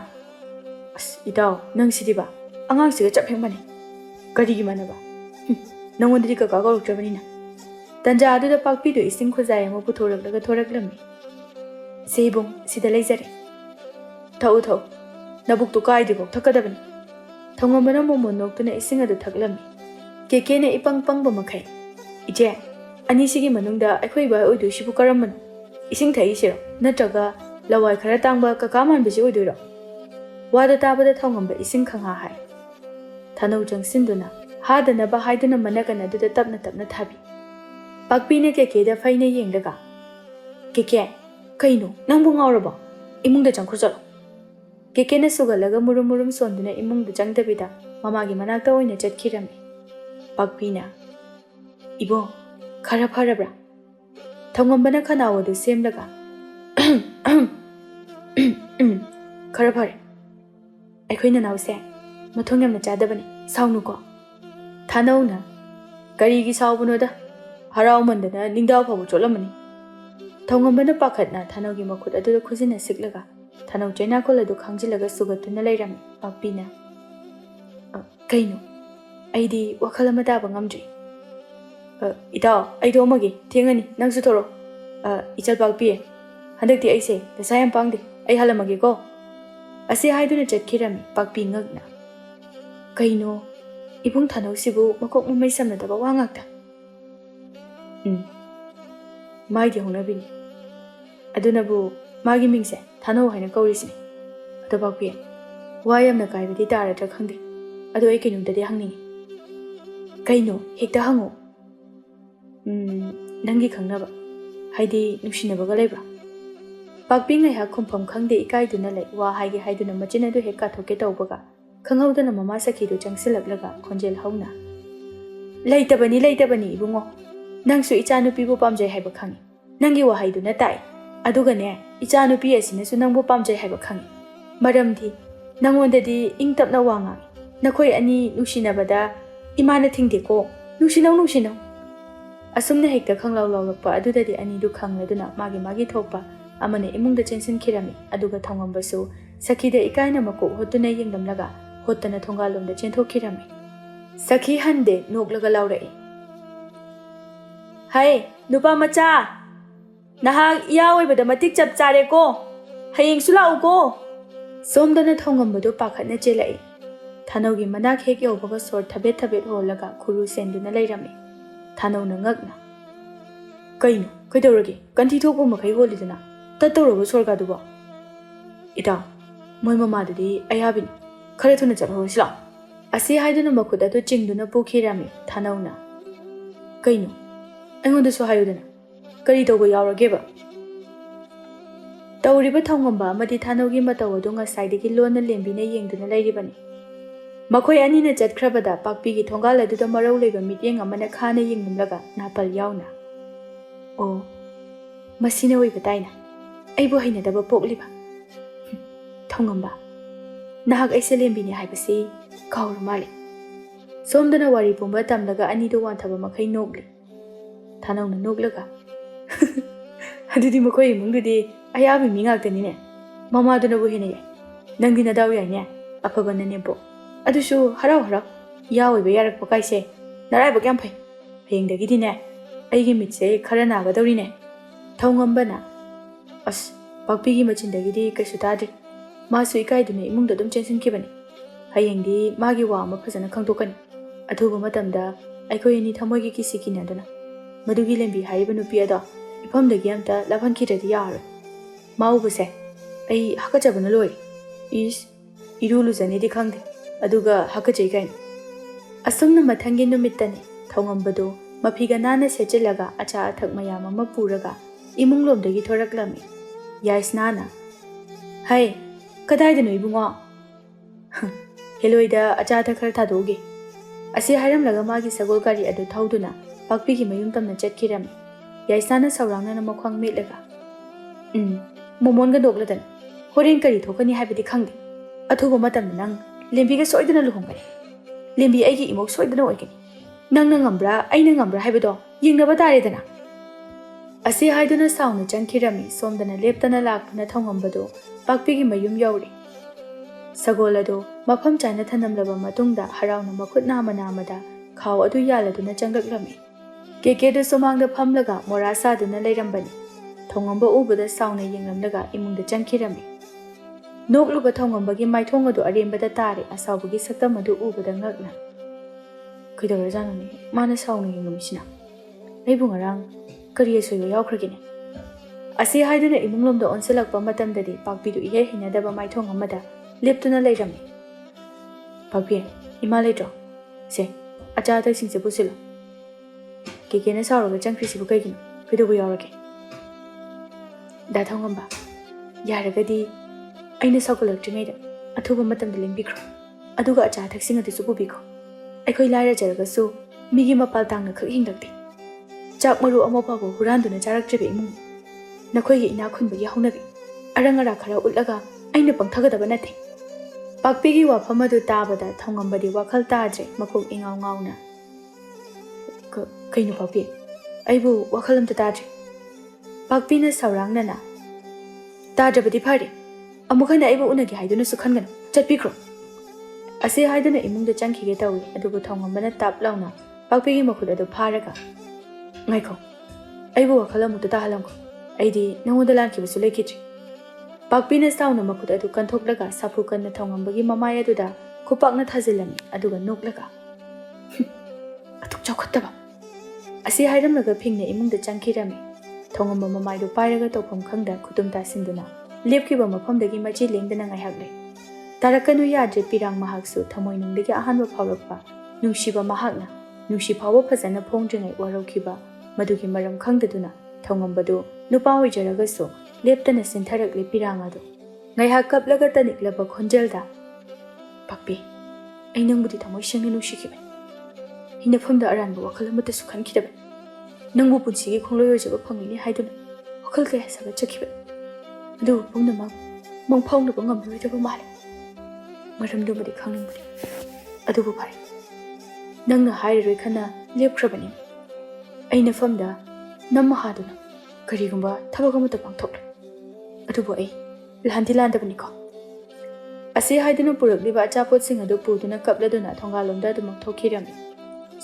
"ꯑꯁ ꯏꯇꯥꯎ, ꯅꯪ ꯁꯤꯗꯤꯕ ꯑꯉꯥꯡꯁꯤꯒ ꯆꯞ ꯍꯦꯛ ꯃꯥꯟꯅꯩ." "ꯀꯔꯤꯒꯤ ꯃꯥꯟꯅꯕ? ꯅꯪꯉꯣꯟꯗꯗꯤ ꯀꯀꯥ ꯀꯧꯔꯛꯇ꯭ꯔꯕꯅꯤꯅ." ꯇꯟꯖꯥ ꯑꯗꯨꯗ ꯄꯥꯛꯄꯤꯗꯨ ꯏꯁꯤꯡ ꯈꯨꯖꯥꯏ ꯑꯃ ꯄꯨꯊꯣꯔꯛꯂꯒ ꯊꯣꯔꯛꯂꯝꯃꯤ꯫ "ꯁꯦ ꯏꯕꯨꯡ, ꯁꯤꯗ ꯂꯩꯖꯔꯦ. ꯊꯛꯎ, ꯅꯕꯨꯛꯇꯨ ꯀꯥꯏꯗ꯭ꯔꯤꯐꯥꯎ ꯊꯛꯀꯗꯕꯅꯤ." ꯊꯧꯉꯝꯕꯅ ꯃꯣꯃꯣꯟ ꯅꯣꯛꯇꯨꯅ ꯏꯁꯤꯡ ꯑꯗꯨ ꯊꯛꯂꯝꯃꯤ꯫ ꯀꯦꯀꯦꯅ ꯏꯄꯪ ꯄꯪꯕ ꯃꯈꯩ "ꯏꯆꯦ, ꯑꯅꯤꯁꯤꯒꯤ ꯃꯅꯨꯡꯗ ꯑꯩꯈꯣꯏ ꯏꯕꯥꯏ ꯑꯣꯏꯗꯣꯏꯁꯤꯕꯨ ꯀꯔꯝꯕꯅꯣ? ꯏꯁꯤꯡ ꯊꯛꯏꯁꯤꯔꯣ, ꯅꯠꯇ꯭ꯔꯒ ꯂꯋꯥꯏ ꯈꯔ ꯇꯥꯡꯕ ꯀꯀꯥ ꯃꯥꯟꯕꯁꯤ ꯑꯣꯏꯗꯣꯏꯔꯣ?" ꯋꯥꯗꯨ ꯇꯥꯕꯗ ꯊꯧꯉꯝꯕ ꯏꯁꯤꯡ ꯈꯪꯍꯥ ꯍꯥꯏ꯫ ꯊꯥꯅꯧ ꯆꯪꯁꯤꯟꯗꯨꯅ ꯍꯥꯗꯅꯕ ꯍꯥꯏꯗꯨꯅ ꯃꯅꯒꯟ ꯑꯗꯨꯗ ꯇꯞꯅ ꯇꯞꯅ ꯊꯥꯕꯤ꯫ ꯄꯥꯛꯄꯤꯅ ꯀꯦꯀꯦꯗ ꯐꯩꯅ ꯌꯦꯡꯂꯒ "ꯀꯦꯀꯦ, ꯀꯩꯅꯣ ꯅꯪꯕꯨ ꯉꯥꯎꯔꯕꯣ? ꯏꯃꯨꯡꯗ ꯆꯪꯈ꯭ꯔꯣ ꯆꯠꯂꯣ." ꯀꯦꯀꯦꯅ ꯁꯨꯒꯠꯂꯒ ꯃꯨꯔꯨꯝ ꯃꯨꯔꯨꯝ ꯁꯣꯟꯗꯨꯅ ꯏꯃꯨꯡꯗ ꯆꯪꯗꯕꯤꯗ ꯃꯃꯥꯒꯤ ꯃꯅꯥꯛꯇ ꯑꯣꯏꯅ ꯆꯠꯈꯤꯔꯝꯃꯤ꯫ ꯄꯥꯛꯄꯤꯅ "ꯏꯕꯣ, ꯈꯔ ꯐꯔꯕ꯭ꯔꯥ?" ꯊꯧꯉꯝꯕꯅ ꯈꯅꯥꯎ ꯑꯗꯨ ꯁꯦꯝꯂꯒ "ꯈꯔ ꯐꯔꯦ. ꯑꯩꯈꯣꯏ ꯅꯅꯥꯎꯁꯦ ꯃꯊꯣꯡ ꯌꯥꯝꯅ ꯆꯥꯗꯕꯅꯤ, ꯁꯥꯎꯅꯨꯀꯣ." ꯊꯥꯅꯧꯅ "ꯀꯔꯤꯒꯤ ꯁꯥꯎꯕꯅꯣꯗ, ꯍꯔꯥꯎꯃꯟꯗꯅ ꯅꯤꯡꯗꯥꯎ ꯐꯥꯎꯕ ꯆꯣꯠꯂꯝꯃꯅꯤ." ꯊꯧꯉꯝꯕꯅ ꯄꯥꯈꯠꯅ ꯊꯥꯅꯧꯒꯤ ꯃꯈꯨꯠ ꯑꯗꯨꯗ ꯈꯨꯖꯤꯟꯅ ꯁꯤꯛꯂꯒ ꯊꯥꯅꯧ ꯆꯩꯅꯥꯀꯣꯜ ꯑꯗꯨ ꯈꯥꯡꯖꯤꯜꯂꯒ ꯁꯨꯒꯠꯇꯨꯅ ꯂꯩꯔꯝꯃꯤ꯫ ꯄꯥꯛꯄꯤꯅ "ꯀꯩꯅꯣ, ꯑꯩꯗꯤ ꯋꯥꯈꯜ ꯑꯃ ꯇꯥꯕ ꯉꯝꯗ꯭ꯔꯤ." "ꯏꯇꯥꯎ, ꯑꯩ ꯊꯣꯛꯑꯝꯃꯒꯦ, ꯊꯦꯡꯉꯅꯤ, ꯅꯪꯁꯨ ꯊꯣꯔꯛꯑꯣ." "ꯏꯆꯜ ꯄꯥꯛꯄꯤ, ꯍꯟꯗꯛꯇꯤ ꯑꯩꯁꯦ ꯗꯁꯥ ꯌꯥꯝ ꯄꯥꯡꯗꯦ, ꯑꯩ ꯍꯜꯂꯝꯃꯒꯦꯀꯣ." ꯑꯁꯤ ꯍꯥꯏꯗꯨꯅ ꯆꯠꯈꯤꯔꯝꯃꯤ꯫ ꯄꯥꯛꯄꯤ ꯉꯛꯅ "ꯀꯩꯅꯣ, ꯏꯕꯨꯡ ꯊꯥꯅꯧꯁꯤꯕꯨ ꯃꯀꯣꯛ ꯃꯃꯩ ꯁꯝꯅꯗꯕ ꯋꯥ ꯉꯥꯛꯇ." "ꯃꯥꯏꯗꯤ ꯍꯧꯅꯕꯤꯅꯤ, ꯑꯗꯨꯅꯕꯨ ꯃꯥꯒꯤ ꯃꯤꯡꯁꯦ ꯊꯥꯅꯧ ꯍꯥꯏꯅ ꯀꯧꯔꯤꯁꯤꯅꯤ꯫ ꯑꯗꯣ ꯄꯥꯛꯄꯤ, ꯋꯥ ꯌꯥꯝꯅ ꯀꯥꯏꯕꯗꯤ ꯇꯥꯔꯗ꯭ꯔꯥ ꯈꯪꯗꯦ, ꯑꯗꯣ ꯑꯩ ꯀꯩꯅꯣꯝꯇꯗꯤ ꯍꯪꯅꯤꯡꯉꯤ." "ꯀꯩꯅꯣ, ꯍꯦꯛꯇ ꯍꯪꯉꯣ." "ꯅꯪꯒꯤ ꯈꯪꯅꯕ, ꯍꯥꯏꯗꯤ ꯅꯨꯡꯁꯤꯅꯕꯒ ꯂꯩꯕ꯭ꯔꯥ?" ꯄꯥꯛꯄꯤ ꯉꯥꯏꯍꯥꯛ ꯈꯨꯝꯐꯝ ꯈꯪꯗꯦ ꯏꯀꯥꯏꯗꯨꯅ ꯂꯩ꯫ ꯋꯥ ꯍꯥꯏꯒꯦ ꯍꯥꯏꯗꯨꯅ ꯃꯆꯤꯟ ꯑꯗꯨ ꯍꯦꯛ ꯀꯥꯊꯣꯛꯀꯦ ꯇꯧꯕꯒ ꯈꯪꯍꯧꯗꯅ ꯃꯃꯥ ꯁꯈꯤꯗꯨ ꯆꯪꯁꯤꯜꯂꯛꯂꯒ ꯈꯣꯟꯖꯦꯜ ꯍꯧꯅ "ꯂꯩꯇꯕꯅꯤ ꯏꯕꯨꯡꯉꯣ, ꯅꯪꯁꯨ ꯏꯆꯥꯅꯨꯄꯤꯕꯨ ꯄꯥꯝꯖꯩ ꯍꯥꯏꯕ ꯈꯪꯉꯤ, ꯅꯪꯒꯤ ꯋꯥꯍꯩꯗꯨꯅ ꯇꯥꯛꯏ, ꯑꯗꯨꯒꯅꯦ Icha nupi asinasu nangbu pamjai haiba khangi. Maramdi nangondadi ing tapna wa ngangi. Nakhoi ani nungsinabada imana thingdeko nungsinau. Asumna hekta khanglaw lawlakpa adudadi ani du khangladuna magi thokpa amane imungda chensin khirami aduga thongambasu Sakhida ikaina makok hotuna yenglamlaga hotana thongalomda chenthokirami. Sakhi hande noklaga laurai. Hai, nupa macha! Nahag iyaoibada matik chap chare ko! Hayeng sula uko! Somdana thongambado pakhatna chelai. Thanawgi manak hek yobaga sor thabet holaga khuru senduna lairami. Thanaw na ngakna. Kaino, kaidawrage, kanthi thokpa makai holidana. Tatawraga sorga duba. Ita, moi mamadadi ayabini. Khare thuna chalhorasila. Asi haiduna makhuda tu chingduna pukhirami thanawna. Kaino, aingondasu hayudana. Kari tawba yaurageba. Tawriba thongamba amadi thanawgi mataw adu ngasaidagi lona lembina yengduna lairibani. Makhoi anina chatkrabada pakpigi thongal aduda maraw leiba mityeng amana khana yengnamlaga napal yauna. Oh, masina oiba taina. Aibu hainadaba pokliba. Thongamba. Nahag aise lembini haibasi kaur mali. Somdana wari pumba tamlaga anido wanthaba makhai nokli. Thanawna noklaga. Adudi makhoi imungdudi ayabi mingaktanine. Mamadunabu hena yai. Nangdi nadaw yai ne. Afabana nempo. Adusu harau yaoiba yarakpa kaise. Naraiba kyam phai. Hayengdagidine. Aigi mitse khara nagadawrine. Thongambana. As pakpigi machindagidi kaisu tadri. Masu ikaiduna imungda dum chensinkibani. Hayengdi magi wa ama phajana khangtokani. Athuba matamda aikhoi ani thamoigi kisi kinaduna. Madugi lembi haiba nupi ado ifamdagi amta laphankiradi yaroi. Maubuse ai hakachabana loi. Is irulu zanedi khangde. Aduga hakachai kaina. Asumna mathangi numittani thongambado mafiga nana sechilaga acha athak mayam ama puraga imunglomdagi thoraklami. Yaisnana. Hai, kadaidano ibungo? Heloida acha athak khara thadoge. Asi hairamlaga magi sagol gari adu thauduna pakpigi mayum tamna chetkirami. Yaisnana saurangna makhwang metlaga. Momonga dokladana. Horen kari thokani haibadi khangde. Athuba matamna nang lembiga soidana luhongani. Lembi aigi imok soidana oigani. Nangna ngambra aina ngambra haibado yengnaba taredana. Asi haiduna sauna changkirami somdana leptana lakpana thongambado pakpigi mayum yauri. Sagolado mafam chana thanamlaba matungda harauna makhut namada khaw adu yaladuna changaklami. Kekedu somangda phamlaga morasa duna lairambani. Thongamba ubada sauna yenglamlaga imungda changkirami. Nokluba thongambagi maithongadu arembada tare asawbagi saktamadu ubada ngakna. Kaidawrajanani mana sauna yengamisina. Aibu ngarang kariya soyo yawkhragine. Asi haiduna imunglomda onselakpa matamdadi pakpidu ihai hinadaba maithong amada leptuna lairami. Pakpi, ima laitro. Se, acha athak singse pusilo. Kekena sauraga changkrisibu kaigino. Kaidawu yawrage. Da thongamba. Yaragadi aina saugalaktrimaida athuba matamda lengbikhro. Aduga acha athak singadisu pubikho. Aikhoi laira jaragasu migi mapal tangna khak hingdakti. Chak maru ama pabu huranduna charaktribe imung. Nakhoigi ina khunbagi haunabi. Arangara khara utlaga aina pangthagadaba nathi. Pakpigi wafamadu tabada thongambadi wakhal tadre makok ingaw ngawna. Kaino pakpi. Aibu wakhalamta tadre. Pakpina saurangnana. Tadrabadi phare. Amukhana aibu unagi haiduna sukhangan. Chatpikro. Asi haiduna imungda changkhige tawi adubu thongambana tap launa pakpigi makhud adu pharaga. Ngaikho. Aibu wakhalamukta tahalamko. Aidi nangoda lankibasu lekhitri. Pakpina sauna makhud adu kanthoklaga sapukanna thongambagi mamai aduda khupakna thazilami aduga noklaga. Atuk chawkhattaba. Asi hairamlaga phingna imungda changkhirami. Thongamba mamaidu pairaga tawpham khangda khutum tasinduna lepkiba mafamdagi machi lengdana ngaihakle. Tarakanu yadre pirang mahaksu thamoinungdagi ahanba phawrakpa nungshiba mahakna nungshi phawa phajana phongdringai waraukiba madugi maram khangdaduna thongambadu nupa oijaragasu leptana sintharakle pirangadu ngaihak kaplaga taniklaba khonjelda pakpi ainangbudi thamoi sengna nungshikibani hinafamda aranba wakhal amata sukhankhidabani nangbu punsigi khongloi oijaba phangini haiduna wakhal kaya saga chakibani ꯑꯗꯨꯕꯨ ꯄꯨꯝꯅꯃꯛ ꯃꯪꯐꯥꯎꯅꯕ ꯉꯝꯂꯣꯏꯗꯕ ꯃꯥꯜꯂꯤ ꯃꯔꯝꯗꯨꯃꯗꯤ ꯈꯪꯅꯤꯡꯕꯅꯤ ꯑꯗꯨꯕꯨ ꯐꯔꯦ ꯅꯪꯅ ꯍꯥꯏꯔꯔꯣꯏ ꯈꯟꯅ ꯂꯦꯞꯈ꯭ꯔꯕꯅꯤ ꯑꯩ ꯅꯐꯝꯗ ꯅꯝꯃ ꯍꯥꯗꯨꯅ ꯀꯔꯤꯒꯨꯝꯕ ꯊꯕꯛ ꯑꯃꯠꯇ ꯄꯥꯡꯊꯣꯛꯂꯣꯏ ꯑꯗꯨꯕꯨ ꯑꯩ ꯂꯥꯟꯗꯤ ꯂꯥꯟꯗꯕꯅꯤꯀꯣ ꯑꯁꯤ ꯍꯥꯏꯗꯨꯅ ꯄꯨꯔꯛꯂꯤꯕ ꯑꯆꯥꯄꯣꯠꯁꯤꯡ ꯑꯗꯨ ꯄꯨꯗꯨꯅ ꯀꯞꯂꯗꯨꯅ ꯊꯣꯡꯒꯥꯜꯂꯣꯝꯗ ꯑꯗꯨꯃꯛ ꯊꯣꯛꯈꯤꯔꯝꯃꯤ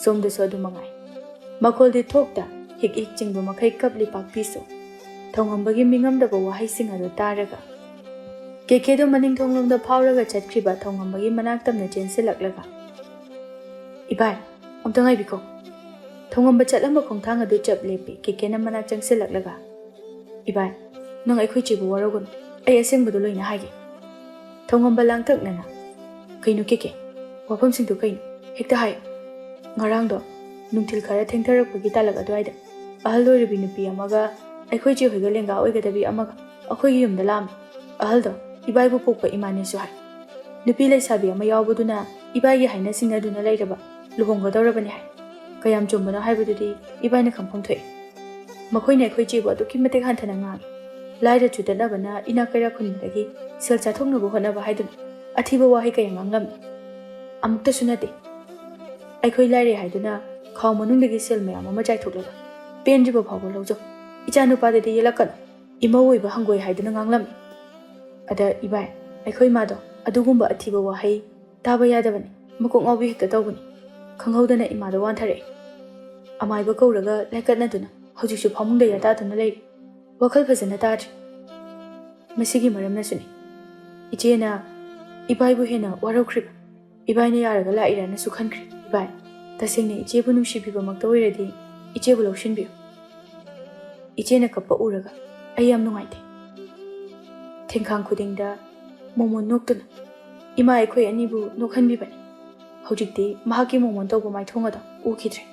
ꯁꯣꯝꯗꯁꯨ ꯑꯗꯨ ꯃꯉꯥꯏ ꯃꯈꯣꯜꯗꯤ ꯊꯣꯛꯇ ꯍꯤꯛ ꯍꯤꯛ ꯆꯤꯡꯕ ꯃꯈꯩ ꯀꯞꯂꯤ ꯄꯥꯛꯄꯤꯁꯨ ꯊꯣꯡꯉꯝꯕꯒꯤ ꯃꯤꯉꯝꯗꯕ ꯋꯥꯍꯩꯁꯤꯡ ꯑꯗꯨ ꯇꯥꯔꯒ ꯀꯦꯀꯦꯗꯨ ꯃꯅꯤꯡꯊꯣꯡꯂꯣꯝꯗ ꯐꯥꯎꯔꯒ ꯆꯠꯈ꯭ꯔꯤꯕ ꯊꯣꯡꯉꯝꯕꯒꯤ ꯃꯅꯥꯛ ꯇꯝꯅ ꯆꯦꯟꯁꯤꯜꯂꯛꯂꯒ ꯏꯕꯥꯏ ꯑꯝꯇ ꯉꯥꯏꯕꯤꯈꯣ ꯊꯣꯡꯉꯝꯕ ꯆꯠꯂꯝꯕ ꯈꯣꯡꯊꯥꯡ ꯑꯗꯨ ꯆꯞ ꯂꯦꯞꯄꯤ ꯀꯦꯀꯦꯅ ꯃꯅꯥꯛ ꯆꯪꯁꯤꯜꯂꯛꯂꯒ ꯏꯕꯥꯏ ꯅꯪ ꯑꯩꯈꯣꯏ ꯆꯦꯕꯨ ꯋꯥꯔꯧꯒꯅꯨ ꯑꯩ ꯑꯁꯦꯡꯕꯗꯨ ꯂꯣꯏꯅ ꯍꯥꯏꯒꯦ ꯊꯣꯡꯉꯝꯕ ꯂꯥꯡꯇꯛꯅꯅ ꯀꯩꯅꯣ ꯀꯦꯀꯦ ꯋꯥꯐꯝꯁꯤꯡꯗꯨ ꯀꯩꯅꯣ ꯍꯦꯛꯇ ꯍꯥꯏꯌꯨ ꯉꯔꯥꯡꯗꯣ ꯅꯨꯡꯊꯤꯜ ꯈꯔ ꯊꯦꯡꯊꯔꯛꯄꯒꯤ ꯇꯥꯂꯛ ꯑꯗꯨꯋꯥꯏꯗ ꯑꯍꯜ ꯑꯣꯏꯔꯕꯤ ꯅꯨꯄꯤ ꯑꯃꯒ ꯑꯩꯈꯣꯏ ꯆꯦ ꯍꯣꯏꯒ ꯂꯦꯡꯒꯥ ꯑꯣꯏꯒꯗꯕꯤ ꯑꯃꯒ ꯑꯩꯈꯣꯏꯒꯤ ꯌꯨꯝꯗ ꯂꯥꯛꯑꯝꯃꯤ ꯑꯍꯜꯗꯣ ꯏꯕꯥꯏꯕꯨ ꯄꯣꯛꯄ ꯏꯃꯥꯅꯦꯁꯨ ꯍꯥꯏ ꯅꯨꯄꯤ ꯂꯩꯁꯥꯕꯤ ꯑꯃ ꯌꯥꯎꯕꯗꯨꯅ ꯏꯕꯥꯏꯒꯤ ꯍꯥꯏꯅ ꯁꯤꯡꯅꯗꯨꯅ ꯂꯩꯔꯕ ꯂꯨꯍꯣꯡꯒꯗꯧꯔꯕꯅꯤ ꯍꯥꯏ ꯀꯌꯥꯝ ꯆꯨꯝꯕꯅꯣ ꯍꯥꯏꯕꯗꯨꯗꯤ ꯏꯕꯥꯏꯅ ꯈꯪꯐꯝ ꯊꯣꯛꯏ ꯃꯈꯣꯏꯅ ꯑꯩꯈꯣꯏ ꯆꯦꯕꯨ ꯑꯗꯨꯛꯀꯤ ꯃꯇꯤꯛ ꯍꯟꯊꯅ ꯉꯥꯡꯉꯤ ꯂꯥꯏꯔ ꯆꯨꯗꯠꯅꯕꯅ ꯏꯅꯥꯛ ꯀꯩꯔꯥꯛ ꯈꯨꯟꯕꯗꯒꯤ ꯁꯦꯜ ꯆꯥꯊꯣꯛꯅꯕ ꯍꯣꯠꯅꯕ ꯍꯥꯏꯗꯨꯅ ꯑꯊꯤꯕ ꯋꯥꯍꯩ ꯀꯌꯥ ꯉꯥꯡꯂꯝꯃꯤ ꯑꯃꯨꯛꯇꯁꯨ ꯅꯠꯇꯦ ꯑꯩꯈꯣꯏ ꯂꯥꯏꯔꯦ ꯍꯥꯏꯗꯨꯅ ꯈꯥꯎ ꯃꯅꯨꯡꯗꯒꯤ ꯁꯦꯜ ꯃꯌꯥꯝ ꯑꯃ ꯆꯥꯏꯊꯣꯛꯂꯒ ꯄꯦꯟꯗ꯭ꯔꯤꯕ ꯐꯥꯎꯕ ꯂꯧꯖꯧ ꯏꯆꯥꯅꯨꯄꯥꯗꯗꯤ ꯌꯦꯜꯂꯛꯀꯅꯨ ꯏꯃꯧ ꯑꯣꯏꯕ ꯍꯪꯒꯣꯏ ꯍꯥꯏꯗꯨꯅ ꯉꯥꯡꯂꯝꯃꯤ ꯑꯗ ꯏꯕꯥꯏ ꯑꯩꯈꯣꯏ ꯃꯥꯗꯣ ꯑꯗꯨꯒꯨꯝꯕ ꯑꯊꯤꯕ ꯋꯥꯍꯩ ꯇꯥꯕ ꯌꯥꯗꯕꯅꯤ ꯃꯀꯣꯛ ꯉꯥꯎꯕꯤ ꯍꯦꯛꯇ ꯇꯧꯕꯅꯤ ꯈꯪꯍꯧꯗꯅ ꯏꯃꯥꯗ ꯋꯥꯟꯊꯔꯛꯏ ꯑꯃꯥꯏꯕ ꯀꯧꯔꯒ ꯂꯥꯏꯀꯠꯅꯗꯨꯅ ꯍꯧꯖꯤꯛꯁꯨ ꯐꯃꯨꯡꯗ ꯌꯥꯇꯥꯗꯨꯅ ꯂꯩꯔꯤ ꯋꯥꯈꯜ ꯐꯖꯅ ꯇꯥꯗ꯭ꯔꯤ ꯃꯁꯤꯒꯤ ꯃꯔꯝꯅꯁꯨꯅꯤ ꯏꯆꯦꯅ ꯏꯕꯥꯏꯕꯨ ꯍꯦꯟꯅ ꯋꯥꯔꯧꯈ꯭ꯔꯤꯕ ꯏꯕꯥꯏꯅ ꯌꯥꯔꯒ ꯂꯥꯛꯏꯔꯅꯁꯨ ꯈꯟꯈ꯭ꯔꯤ ꯏꯕꯥꯏ ꯇꯁꯦꯡꯅ ꯏꯆꯦꯕꯨ ꯅꯨꯡꯁꯤꯕꯤꯕꯃꯛꯇ ꯑꯣꯏꯔꯗꯤ ꯏꯆꯦꯕꯨ ꯂꯧꯁꯤꯟꯕꯤꯌꯨ ꯏꯆꯦꯅ ꯀꯞꯄ ꯎꯔꯒ ꯑꯩ ꯌꯥꯝ ꯅꯨꯡꯉꯥꯏꯇꯦ ꯊꯦꯡꯈꯥꯡ ꯈꯨꯗꯤꯡꯗ ꯃꯣꯃꯣꯟ ꯅꯣꯛꯇꯨꯅ ꯏꯃꯥ ꯑꯩꯈꯣꯏ ꯑꯅꯤꯕꯨ ꯅꯣꯛꯍꯟꯕꯤꯕꯅꯤ ꯍꯧꯖꯤꯛꯇꯤ ꯃꯍꯥꯛꯀꯤ ꯃꯣꯃꯣꯟ ꯇꯧꯕ ꯃꯥꯏꯊꯣꯡ ꯑꯗꯣ ꯎꯈꯤꯗ꯭ꯔꯦ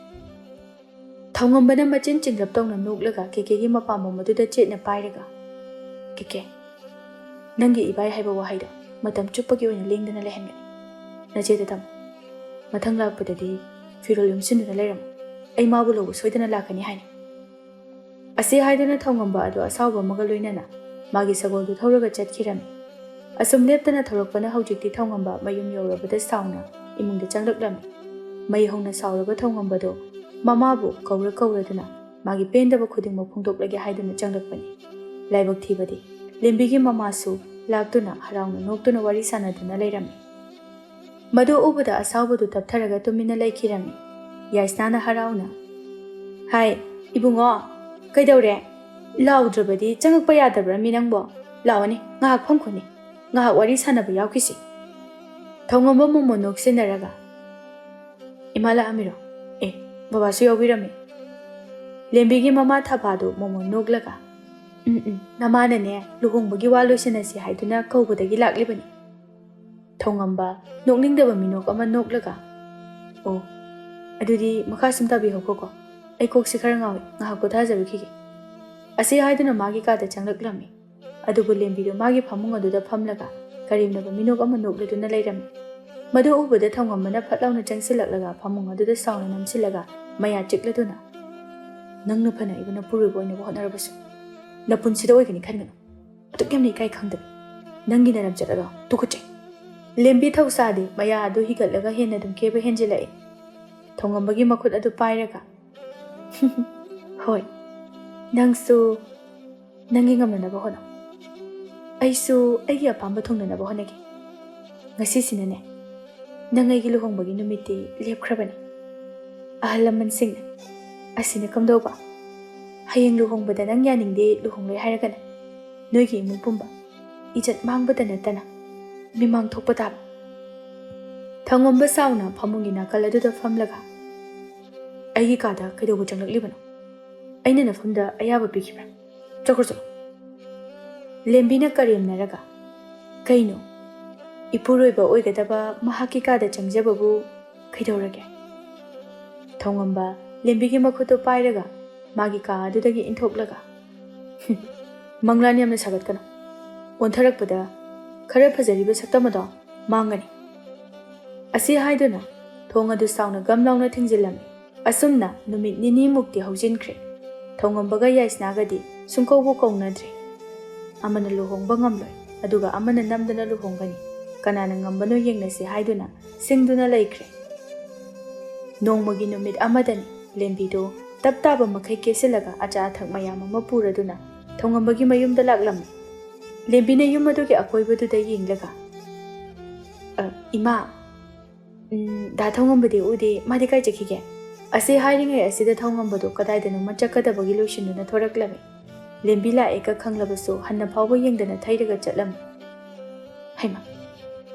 ꯊꯧꯉꯝꯕꯅ ꯃꯆꯤꯟ ꯆꯤꯡꯂꯞ ꯇꯧꯅ ꯅꯣꯛꯂꯒ ꯀꯦꯀꯦꯒꯤ ꯃꯄꯥꯝꯕꯣꯝ ꯑꯗꯨꯗ ꯆꯦꯠꯅ ꯄꯥꯏꯔꯒ ꯀꯦꯀꯦ ꯅꯪꯒꯤ ꯏꯕꯥꯏ ꯍꯥꯏꯕ ꯋꯥꯍꯩꯗꯣ ꯃꯇꯝ ꯆꯨꯞꯄꯒꯤ ꯑꯣꯏꯅ ꯂꯦꯡꯗꯅ ꯂꯩꯍꯟꯒꯅꯤ ꯅꯆꯦꯗ ꯇꯝꯃꯨ ꯃꯊꯪ ꯂꯥꯛꯄꯗꯗꯤ ꯐꯤꯔꯣꯜ ꯌꯣꯝꯁꯤꯟꯗꯨꯅ ꯂꯩꯔꯝꯃꯨ ꯑꯩ ꯃꯥꯕꯨ ꯂꯧꯕ ꯁꯣꯏꯗꯅ ꯂꯥꯛꯀꯅꯤ ꯍꯥꯏꯅ ꯑꯁꯤ ꯍꯥꯏꯗꯨꯅ ꯊꯧꯉꯝꯕ ꯑꯗꯨ ꯑꯁꯥꯎꯕ ꯑꯃꯒ ꯂꯣꯏꯅꯅ ꯃꯥꯒꯤ ꯁꯒꯣꯜꯗꯨ ꯊꯧꯔꯒ ꯆꯠꯈꯤꯔꯝꯃꯤ ꯑꯁꯨꯝ ꯂꯦꯞꯇꯅ ꯊꯧꯔꯛꯄꯅ ꯍꯧꯖꯤꯛꯇꯤ ꯊꯧꯉꯝꯕ ꯃꯌꯨꯝ ꯌꯧꯔꯕꯗ ꯁꯥꯎꯅ ꯏꯃꯨꯡꯗ ꯆꯪꯂꯛꯂꯝꯃꯤ ꯃꯩ ꯍꯧꯅ ꯁꯥꯎꯔꯕ ꯊꯧꯉꯝꯕꯗꯣ ꯃꯃꯥꯕꯨ ꯀꯧꯔꯗꯨꯅ ꯃꯥꯒꯤ ꯄꯦꯟꯗꯕ ꯈꯨꯗꯤꯡꯃꯛ ꯐꯣꯡꯗꯣꯛꯂꯒꯦ ꯍꯥꯏꯗꯨꯅ ꯆꯪꯂꯛꯄꯅꯤ ꯂꯥꯏꯕꯛ ꯊꯤꯕꯗꯤ ꯂꯦꯝꯕꯤꯒꯤ ꯃꯃꯥꯁꯨ ꯂꯥꯛꯇꯨꯅ ꯍꯔꯥꯎꯅ ꯅꯣꯛꯇꯨꯅ ꯋꯥꯔꯤ ꯁꯥꯟꯅꯗꯨꯅ ꯂꯩꯔꯝꯃꯤ ꯃꯗꯨ ꯎꯕꯗ ꯑꯁꯥꯎꯕꯗꯨ ꯇꯞꯊꯔꯒ ꯇꯨꯃꯤꯟꯅ ꯂꯩꯈꯤꯔꯝꯃꯤ ꯌꯥꯏꯁꯅꯥꯅ ꯍꯔꯥꯎꯅ ꯍꯥꯏ ꯏꯕꯨꯡꯉꯣ ꯀꯩꯗꯧꯔꯦ ꯂꯥꯎꯗ꯭ꯔꯕꯗꯤ ꯆꯪꯉꯛꯄ ꯌꯥꯗꯕ꯭ꯔꯥ ꯃꯤ ꯅꯪꯕꯣ ꯂꯥꯛꯑꯣꯅꯦ ꯉꯥꯏꯍꯥꯛ ꯐꯝꯈꯣꯅꯦ ꯉꯥꯏꯍꯥꯛ ꯋꯥꯔꯤ ꯁꯥꯟꯅꯕ ꯌꯥꯎꯈꯤꯁꯤ ꯊꯧꯉꯝꯕ ꯃꯣꯃꯣꯟ ꯅꯣꯛꯁꯤꯟꯅꯔꯒ ꯏꯃꯥ ꯂꯥꯛꯑꯝꯃꯤꯔꯣ ꯑꯦ ꯕꯕꯥꯁꯨ ꯌꯥꯎꯕꯤꯔꯝꯃꯤ ꯂꯦꯝꯕꯤꯒꯤ ꯃꯃꯥ ꯊꯕꯥꯗꯨ ꯃꯣꯃꯣꯟ ꯅꯣꯛꯂꯒ ꯅꯃꯥꯅꯅꯦ ꯂꯨꯍꯣꯡꯕꯒꯤ ꯋꯥ ꯂꯣꯏꯁꯤꯟꯅꯁꯤ ꯍꯥꯏꯗꯨꯅ ꯀꯧꯕꯗꯒꯤ ꯂꯥꯛꯂꯤꯕꯅꯤ ꯊꯧꯉꯝꯕ ꯅꯣꯛꯅꯤꯡꯗꯕ ꯃꯤꯅꯣꯛ ꯑꯃ ꯅꯣꯛꯂꯒ ꯑꯣ ꯑꯗꯨꯗꯤ ꯃꯈꯥ ꯁꯨꯝ ꯇꯥꯕꯤꯍꯧꯀꯣ ꯑꯩ ꯀꯣꯛꯁꯤ ꯈꯔ ꯉꯥꯎꯏ ꯉꯥꯏꯍꯥꯛ ꯄꯣꯊꯥꯖꯔꯨꯈꯤꯒꯦ ꯑꯁꯤ ꯍꯥꯏꯗꯨꯅ ꯃꯥꯒꯤ ꯀꯥꯗ ꯆꯪꯂꯛꯂꯝꯃꯤ ꯑꯗꯨꯕꯨ ꯂꯦꯝꯕꯤꯗꯨ ꯃꯥꯒꯤ ꯐꯃꯨꯡ ꯑꯗꯨꯗ ꯐꯝꯂꯒ ꯀꯔꯦꯝꯅꯕ ꯃꯤꯅꯣꯛ ꯑꯃ ꯅꯣꯛꯂꯗꯨꯅ ꯂꯩꯔꯝꯃꯤ ꯃꯗꯨ ꯎꯕꯗ ꯊꯧꯉꯝꯕꯅ ꯐꯠ ꯂꯥꯎꯅ ꯆꯪꯁꯤꯜꯂꯛꯂꯒ ꯐꯃꯨꯡ ꯑꯗꯨꯗ ꯁꯥꯎꯅ ꯅꯝꯁꯤꯜꯂꯒ ꯃꯌꯥ ꯆꯤꯛꯂꯗꯨꯅ ꯅꯪꯅ ꯐꯅ ꯑꯩꯕꯨ ꯅꯄꯨꯔꯣꯏꯕ ꯑꯣꯏꯅꯕ ꯍꯣꯠꯅꯔꯕꯁꯨ ꯅꯄꯨꯟꯁꯤꯗ ꯑꯣꯏꯒꯅꯤ ꯈꯟꯒꯅꯨ ꯑꯗꯨꯛ ꯌꯥꯝꯅ ꯏꯀꯥꯏ ꯈꯪꯗꯕꯤ ꯅꯪꯒꯤ ꯅꯔꯝꯆꯠ ꯑꯗꯣ ꯇꯨꯀꯠꯆꯩ ꯂꯦꯝꯕꯤ ꯊꯧꯁꯥꯗꯤ ꯃꯌꯥ ꯑꯗꯨ ꯍꯤꯒꯠꯂꯒ ꯍꯦꯟꯅ ꯑꯗꯨꯝ ꯀꯦꯕ ꯍꯦꯟꯖꯤꯜꯂꯛꯏ ꯊꯧꯉꯝꯕꯒꯤ ꯃꯈꯨꯠ ꯑꯗꯨ ꯄꯥꯏꯔꯒ ꯍꯣꯏ ꯅꯪꯁꯨ ꯅꯪꯒꯤ ꯉꯝꯅꯅꯕ ꯍꯣꯠꯅꯧ ꯑꯩꯁꯨ ꯑꯩꯒꯤ ꯑꯄꯥꯝꯕ ꯊꯨꯡꯅꯅꯕ ꯍꯣꯠꯅꯒꯦ ꯉꯁꯤꯁꯤꯅꯅꯦ ꯅꯪ ꯑꯩꯒꯤ ꯂꯨꯍꯣꯡꯕꯒꯤ ꯅꯨꯃꯤꯠꯇꯤ ꯂꯦꯞꯈ꯭ꯔꯕꯅꯤ ꯑꯍꯜ ꯂꯃꯟꯁꯤꯡꯅ ꯑꯁꯤꯅ ꯀꯝꯗꯧꯕ ꯍꯌꯦꯡ ꯂꯨꯍꯣꯡꯕꯗ ꯅꯪ ꯌꯥꯅꯤꯡꯗꯦ ꯂꯨꯍꯣꯡꯂꯣꯏ ꯍꯥꯏꯔꯒꯅ ꯅꯣꯏꯒꯤ ꯏꯃꯨꯡ ꯄꯨꯝꯕ ꯏꯖꯠ ꯃꯥꯡꯕꯇ ꯅꯠꯇꯅ ꯃꯤꯃꯥꯡ ꯊꯣꯛꯄ ꯇꯥꯕ ꯊꯧꯉꯝꯕ ꯁꯥꯎꯅ ꯐꯃꯨꯡꯒꯤ ꯅꯥꯀꯜ ꯑꯗꯨꯗ ꯐꯝꯂꯒ ꯑꯩꯒꯤ ꯀꯥꯗ ꯀꯩꯗꯧꯕ ꯆꯪꯂꯛꯂꯤꯕꯅꯣ ꯑꯩꯅ ꯅꯐꯝꯗ ꯑꯌꯥꯕ ꯄꯤꯈꯤꯕ꯭ꯔꯥ ꯆꯠꯈ꯭ꯔꯣ ꯆꯠꯂꯣ ꯂꯦꯝꯕꯤꯅ ꯀꯔꯦꯝꯅꯔꯒ ꯀꯩꯅꯣ ꯏꯄꯨꯔꯣꯏꯕ ꯑꯣꯏꯒꯗꯕ ꯃꯍꯥꯛꯀꯤ ꯀꯥꯗ ꯆꯪꯖꯕꯕꯨ ꯀꯩꯗꯧꯔꯒꯦ ꯊꯧꯉꯝꯕ ꯂꯦꯝꯕꯤꯒꯤ ꯃꯈꯨꯠꯇꯨ ꯄꯥꯏꯔꯒ ꯃꯥꯒꯤ ꯀꯥ ꯑꯗꯨꯗꯒꯤ ꯏꯟꯊꯣꯛꯂꯒ ꯃꯪꯂꯥꯟ ꯌꯥꯝꯅ ꯁꯥꯒꯠꯀꯅꯨ ꯑꯣꯟꯊꯔꯛꯄꯗ ꯈꯔ ꯐꯖꯔꯤꯕ ꯁꯛꯇꯝ ꯑꯗꯣ ꯃꯥꯡꯒꯅꯤ ꯑꯁꯤ ꯍꯥꯏꯗꯨꯅ ꯊꯣꯡ ꯑꯗꯨ ꯁꯥꯎꯅ ꯒꯝ ꯂꯥꯎꯅ ꯊꯤꯡꯖꯤꯜꯂꯝꯃꯤ ꯑꯁꯨꯝꯅ ꯅꯨꯃꯤꯠ ꯅꯤꯅꯤꯃꯨꯛꯇꯤ ꯍꯧꯖꯤꯟꯈ꯭ꯔꯦ ꯊꯧꯉꯝꯕꯒ ꯌꯥꯏꯁꯅꯥꯒꯗꯤ ꯁꯨꯡꯀꯧꯕꯨ ꯀꯧꯅꯗ꯭ꯔꯦ amana luhongba ngamloi aduga amana namdana luhonggani kanana ngambano yengnasi haiduna singduna laikre nongmagi numit amadani lembido taptaba makai kesilaga acha athak mayam ama puraduna thongambagi mayumda laklam lembina yum adugi akoibaduda yenglaga ima da thongambadi ude madi kai chakige ase hairingai asida thongambado kadaidanu machakadabagi loishinuna thoraklame lembila eka khanglabasu hanna phawba yengdana thairaga chatlam haima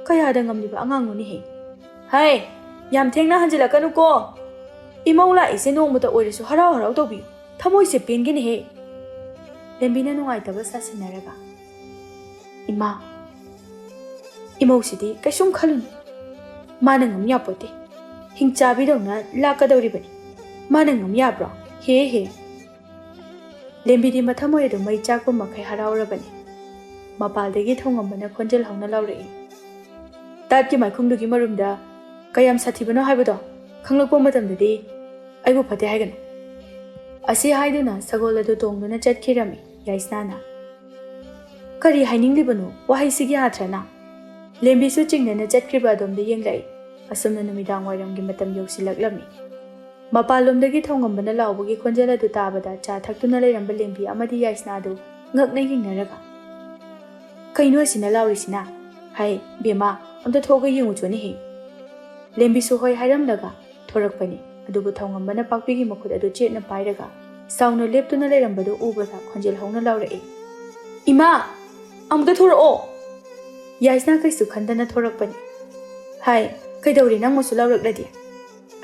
kayada ngamliba anganguni he hai yam thengna hanjilakanu ko imaula ise nongmuta oirisu harau harau tobi thamoi se pengini he lembina nungai taba sasinaraga ima imosidi kaisum khalun manangam yapote hingchabi dona lakadawribani manangam yabro he he lembidi mathamoi do mai chakpa makai haraurabani mapaldagi thongambana khonjel hauna laurei tatki maikhungdugi marumda kayam sathibano haibado khanglakpa matamdadi aibu phate haiganu asi haiduna sagol adu tongduna chatkhirami yaisnana kari haininglibanu wahaisigi atrana lembisu chingnana chatkriba domde yenglai asumna numidang wairamgi matam yausilaklami mapalomdagi thongambana laubagi khonjel adu tabada cha thaktuna leiramba lembi amadi yaisna adu ngakna yingnaraga kaino sina laurisina hai bema amta thoga yengu choni he lembisu hoi hairamlaga thorakpani adubu thongambana pakpigi makhut adu chetna pairaga sauna leptuna leirambadu ubada khonjel hauna laurei ima amta thoro yaisna kaisu khandana thorakpani hai kaidawri nang mosu laurakladi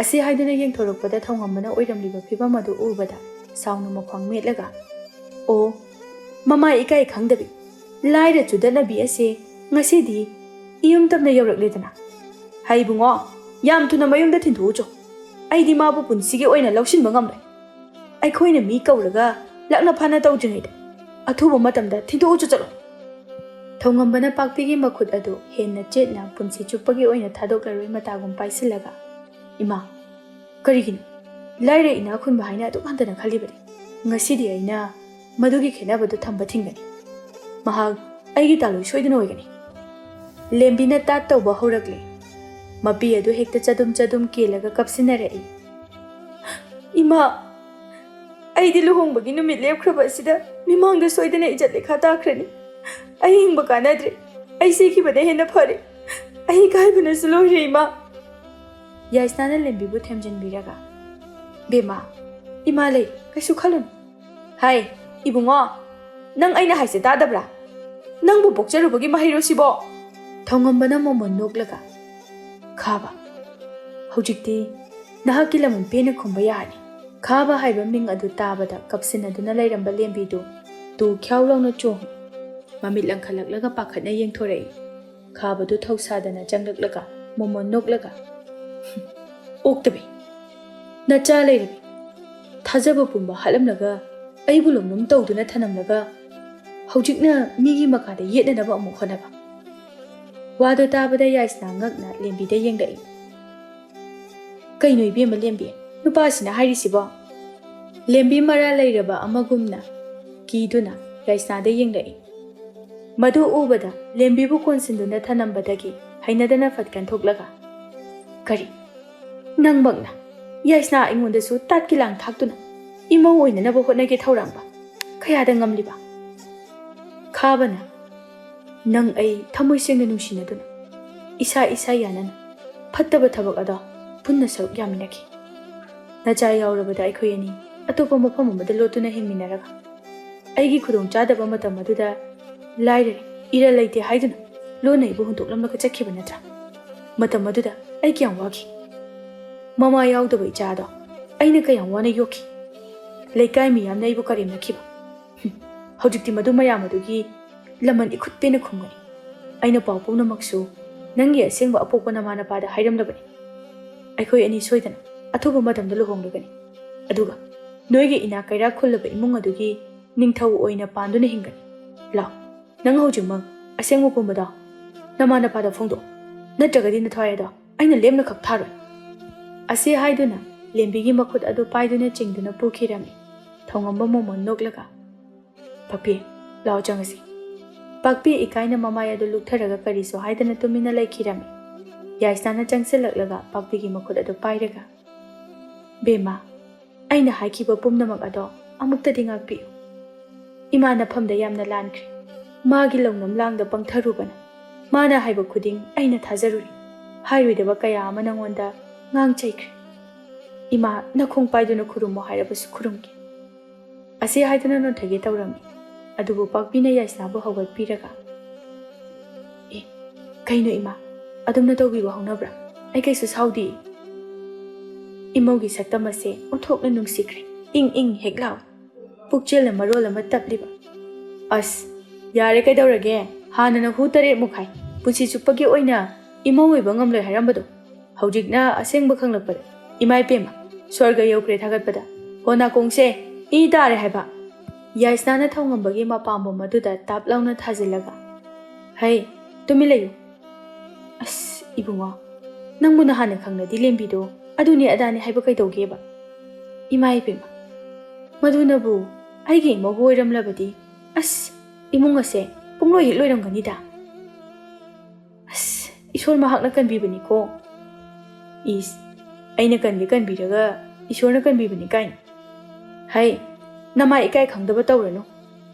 asi haiduna yeng thorakpada thongambana oiramliba phibam adu ubada sauna makhwang metlaga o mama ikai khangdabi laira chudana bi ase ngasidi iyum tamna yaurakledana hai bungo yam tuna mayumda thinthujo aidi mabu punsigi oina lawsinba ngamlai aikhoina mi kaulaga lakna phana tawdringaida athuba matamda thinthujo chalo thongambana pakpigi makhut adu henna chetna punsi chupagi oina thadoklaroi matagum paisilaga ima karigin laira ina khunba haina adu khandana khalibari ngasidi aina madugi khenabadu thamba thingani mahag aigi taloi soidana oigani lembina tat tawba horakle mapi adu hekta chadum kelaga kapsinarei ima aidi luhongbagi numit lepkhraba asida mimangda soidana ijat lekha takhrani ai hingba kanadre ai sekibada henna phare ai gaibana sulore ima yaisnana lembibu themjinbiraga bema ima lei kaisu khalun hai ibungo nang aina haise tadabra nangbu bokjarubagi mahiro sibo thongambana momon noklaga khaba hojikti nahaki lamon pena khumba yani khaba haiba ming adu tabada kapsinaduna lairamba lembidu tu khyawlawna chong mamit langkhalaklaga pakhatna yengthorei khabadu thausadana changlaklaga momon noklaga oktabe nacha leirabi thajaba pumba halamlaga aibulom num tawduna thanamlaga hojikna migi makada yetnanaba amuk honaba wado tabada yaisna ngakna lembida yenglai kaino ibema lembi nupasina hairisibo lembi mara leiraba amagumna kiduna yaisna da yenglai madu ubada lembibu konsinduna thanambadagi hainadana fatkan thoklaga kari nangbakna yaisna ingondasu tatkilang thaktuna ima oinanaba hotnage thorangba khayada ngamliba khabana nang ai thamoi sengna nungsinaduna isa yanana fattaba thabak ada punna saruk yaminaki nacha yaurabada aikhoi ani atopa mafam amada lotuna hingminaraga aigi khudong chadaba matam aduda laire ira leite haiduna lona ibu huntoklamlaka chakhiba natra matam aduda ai kyam wagi mama yaudaba ichado aina kayam wana yoki leikai miyamna ibu karimnakhiba hojikti madu mayam adugi laman ikhut pena khumgani aina paw pumnamaksu nangi asengba apokpa namana pada hairamlabani aikhoi ani soidana athuba matamda luhonglagani aduga noige ina kaira khullaba imung adugi ningthau oina panduna hingani law nang hojimang asengba pumbada namana pada phongdo natragadi na thwayada aina lemna khak tharoi ase haiduna lembigi makhut adu paiduna chingduna pukhirami thongamba momon noklaga papi law changasi ꯄꯥꯛꯄꯤ ꯏꯀꯥꯏꯅ ꯃꯃꯥꯏ ꯑꯗꯨ ꯂꯨꯛꯊꯔꯒ ꯀꯔꯤꯁꯨ ꯍꯥꯏꯗꯅ ꯇꯨꯃꯤꯟꯅ ꯂꯩꯈꯤꯔꯝꯃꯤ꯫ ꯌꯥꯏꯁꯅꯥꯅ ꯆꯪꯁꯤꯜꯂꯛꯂꯒ ꯄꯥꯛꯄꯤꯒꯤ ꯃꯈꯨꯠ ꯑꯗꯨ ꯄꯥꯏꯔꯒ, "ꯕꯦꯝꯃ, ꯑꯩꯅ ꯍꯥꯏꯈꯤꯕ ꯄꯨꯝꯅꯃꯛ ꯑꯗꯣ ꯑꯃꯨꯛꯇꯗꯤ ꯉꯥꯛꯄꯤꯌꯨ꯫ ꯏꯃꯥ ꯅꯐꯝꯗ ꯌꯥꯝꯅ ꯂꯥꯟꯈ꯭ꯔꯦ꯫ ꯃꯥꯒꯤ ꯂꯧꯅꯝ ꯂꯥꯡꯗ ꯄꯪꯊꯔꯨꯕꯅ ꯃꯥꯅ ꯍꯥꯏꯕ ꯈꯨꯗꯤꯡ ꯑꯩꯅ ꯊꯥꯖꯔꯨꯔꯤ꯫ ꯍꯥꯏꯔꯣꯏꯗꯕ ꯀꯌꯥ ꯑꯃ ꯅꯉꯣꯟꯗ ꯉꯥꯡꯆꯩꯈ꯭ꯔꯦ꯫ ꯏꯃꯥ, ꯅꯈꯣꯡ ꯄꯥꯏꯗꯨꯅ ꯈꯨꯔꯨꯝꯃꯣ ꯍꯥꯏꯔꯕꯁꯨ ꯈꯨꯔꯨꯝꯒꯦ"꯫ ꯑꯁꯤ ꯍꯥꯏꯗꯨꯅ ꯅꯣꯟꯊꯒꯦ ꯇꯧꯔꯝꯃꯤ꯫ ꯑꯗꯨꯕꯨ ꯄꯥꯛꯄꯤꯅ ꯌꯥꯏꯁꯅꯥꯕꯨ ꯍꯧꯒꯠꯄꯤꯔꯒ, "ꯑꯦ, ꯀꯩꯅꯣ ꯏꯃꯥ, ꯑꯗꯨꯝꯅ ꯇꯧꯕꯤꯕ ꯍꯧꯅꯕ꯭ꯔꯥ? ꯑꯩ ꯀꯩꯁꯨ ꯁꯥꯎꯗꯦ"꯫ ꯏꯃꯧꯒꯤ ꯁꯛꯇꯝ ꯑꯁꯦ ꯑꯣꯟꯊꯣꯛꯅ ꯅꯨꯡꯁꯤꯈ꯭ꯔꯦ꯫ ꯏꯪ ꯏꯪ ꯍꯦꯛ ꯂꯥꯎ, ꯄꯨꯛꯆꯦꯜꯅ ꯃꯔꯣꯜ ꯑꯃ ꯇꯞꯂꯤꯕ꯫ "ꯑꯁ, ꯌꯥꯔꯦ ꯀꯩꯗꯧꯔꯒꯦ? ꯍꯥꯟꯅꯅ ꯍꯨ 8 ꯃꯨꯛꯈꯥꯏ ꯄꯨꯟꯁꯤ ꯆꯨꯞꯄꯒꯤ ꯑꯣꯏꯅ ꯏꯃꯧ ꯑꯣꯏꯕ ꯉꯝꯂꯣꯏ ꯍꯥꯏꯔꯝꯕꯗꯣ ꯍꯧꯖꯤꯛꯅ ꯑꯁꯦꯡꯕ ꯈꯪꯂꯛꯄꯗ ꯏꯃꯥ ꯏꯄꯦꯝꯃ, ꯁ꯭ꯋꯔꯒ ꯌꯧꯈ꯭ꯔꯦ ꯊꯥꯒꯠꯄꯗ꯫ ꯍꯣ ꯅꯥꯀꯣꯡꯁꯦ ꯏ ꯇꯥꯔꯦ ꯍꯥꯏꯕ"꯫ ꯌꯥꯏꯁꯅꯥꯅ ꯊꯧꯉꯝꯕꯒꯤ ꯃꯄꯥꯝꯕꯣꯝ ꯑꯗꯨꯗ ꯇꯥꯞ ꯂꯥꯎꯅ ꯊꯥꯖꯤꯜꯂꯒ, "ꯍꯩ, ꯇꯨꯃꯤꯟ ꯂꯩꯌꯨ꯫ ꯑꯁ ꯏꯕꯨꯡꯉꯣ, ꯅꯪꯕꯨ ꯅꯍꯥꯟꯅ ꯈꯪꯅꯗꯤ ꯂꯦꯝꯕꯤꯗꯣ ꯑꯗꯨꯅꯤ ꯑꯗꯥꯅꯤ ꯍꯥꯏꯕ ꯀꯩꯗꯧꯒꯦꯕ? ꯏꯃꯥ ꯏꯄꯦꯝꯃ, ꯃꯗꯨꯅꯕꯨ ꯑꯩꯒꯤ ꯏꯃꯧꯕꯨ ꯑꯣꯏꯔꯝꯂꯕꯗꯤ ꯑꯁ ꯏꯃꯨꯡ ꯑꯁꯦ ꯄꯨꯡꯂꯣꯏ ꯍꯦꯛ ꯂꯣꯏꯔꯝꯒꯅꯤꯗ꯫ ꯑꯁ ꯏꯁꯣꯔ ꯃꯍꯥꯛꯅ ꯀꯟꯕꯤꯕꯅꯤꯀꯣ"꯫ "ꯏꯁ, ꯑꯩꯅ ꯀꯟꯒꯦ ꯀꯟꯕꯤꯔꯒ ꯏꯁꯣꯔꯅ ꯀꯟꯕꯤꯕꯅꯤ ꯀꯥꯏꯅ? ꯍꯩ, ꯅꯃꯥꯏ ꯏꯀꯥꯏ ꯈꯪꯗꯕ ꯇꯧꯔꯅꯨ꯫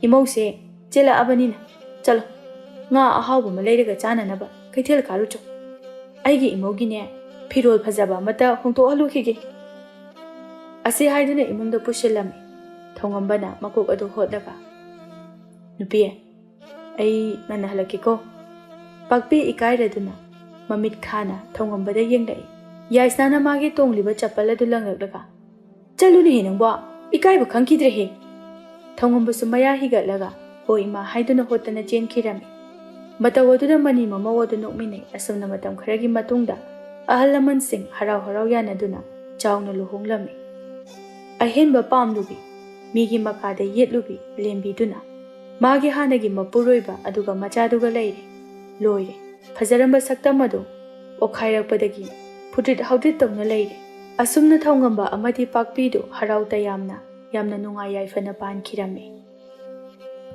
ꯏꯃꯧꯁꯦ ꯆꯦꯜꯂꯛꯑꯕꯅꯤꯅ ꯆꯠꯂꯣ, ꯉꯥ ꯑꯍꯥꯎꯕ ꯑꯃ ꯂꯩꯔꯒ ꯆꯥꯅꯅꯕ ꯀꯩꯊꯦꯜ ꯀꯥꯔꯨꯆꯣ꯫ ꯑꯩꯒꯤ ꯏꯃꯧꯒꯤꯅꯦ ꯐꯤꯔꯣꯜ ꯐꯖꯕ ꯑꯃꯠꯇ ꯍꯣꯡꯗꯣꯛꯍꯜꯂꯨꯈꯤꯒꯦ"꯫ ꯑꯁꯤ ꯍꯥꯏꯗꯨꯅ ꯏꯃꯨꯡꯗ ꯄꯨꯁꯤꯜꯂꯝꯃꯤ꯫ ꯊꯧꯉꯝꯕꯅ ꯃꯀꯣꯛ ꯑꯗꯨ ꯍꯣꯠꯂꯒ, "ꯅꯨꯄꯤ, ꯑꯩ ꯉꯟꯅ ꯍꯜꯂꯛꯀꯦꯀꯣ"꯫ ꯄꯥꯛꯄꯤ ꯏꯀꯥꯏꯔꯗꯨꯅ ꯃꯃꯤꯠ ꯈꯥꯅ ꯊꯧꯉꯝꯕꯗ ꯌꯦꯡꯂꯛꯏ꯫ ꯌꯥꯏꯁꯅꯥꯅ ꯃꯥꯒꯤ ꯇꯣꯡꯂꯤꯕ ꯆꯄꯜ ꯑꯗꯨ ꯂꯪꯂꯛꯂꯒ, "ꯆꯠꯂꯨꯅꯦꯍꯦ ꯅꯪꯕꯣ, ꯏꯀꯥꯏꯕ ꯈꯪꯈꯤꯗ꯭ꯔꯦꯍꯦ"꯫ ꯊꯧꯉꯝꯕꯁꯨ ꯃꯌꯥ ꯍꯤꯒꯠꯂꯒ "ꯍꯣ ꯏꯃꯥ" ꯍꯥꯏꯗꯨꯅ ꯍꯣꯠꯇꯅ ꯆꯦꯟꯈꯤꯔꯝꯃꯤ꯫ ꯃꯇꯧ ꯑꯗꯨꯗ ꯃꯅꯤ ꯃꯃꯧ ꯑꯗꯨ ꯅꯣꯛꯃꯤꯟꯅꯩ꯫ ꯑꯁꯨꯝꯅ ꯃꯇꯝ ꯈꯔꯒꯤ ꯃꯇꯨꯡꯗ ꯑꯍꯜ ꯂꯃꯟꯁꯤꯡ ꯍꯔꯥꯎ ꯍꯔꯥꯎ ꯌꯥꯅꯗꯨꯅ ꯆꯥꯎꯅ ꯂꯨꯍꯣꯡꯂꯝꯃꯤ꯫ ꯑꯍꯦꯟꯕ ꯄꯥꯝꯂꯨꯕꯤ, ꯃꯤꯒꯤ ꯃꯈꯥꯗ ꯌꯦꯠꯂꯨꯕꯤ ꯂꯦꯝꯕꯤꯗꯨꯅ ꯃꯥꯒꯤ ꯍꯥꯟꯅꯒꯤ ꯃꯄꯨꯔꯣꯏꯕ ꯑꯗꯨꯒ ꯃꯆꯥꯗꯨꯒ ꯂꯩꯔꯦ꯫ ꯂꯣꯏꯔꯦ, ꯐꯖꯔꯝꯕ ꯁꯛꯇꯝ ꯑꯗꯨ ꯑꯣꯠꯈꯥꯏꯔꯛꯄꯗꯒꯤ ꯐꯨꯗ꯭ꯔꯤꯠ ꯍꯥꯎꯗ꯭ꯔꯤꯠ ꯇꯧꯅ ꯂꯩꯔꯦ꯫ ꯑꯁꯨꯝꯅ ꯊꯧꯉꯝꯕ ꯑꯃꯗꯤ ꯄꯥꯛꯄꯤꯗꯨ ꯍꯔꯥꯎ ꯇꯌꯥꯝꯅ ꯌꯥꯝꯅ ꯅꯨꯡꯉꯥꯏ ꯌꯥꯏꯐꯅ ꯄꯥꯟꯈꯤꯔꯝꯃꯤ꯫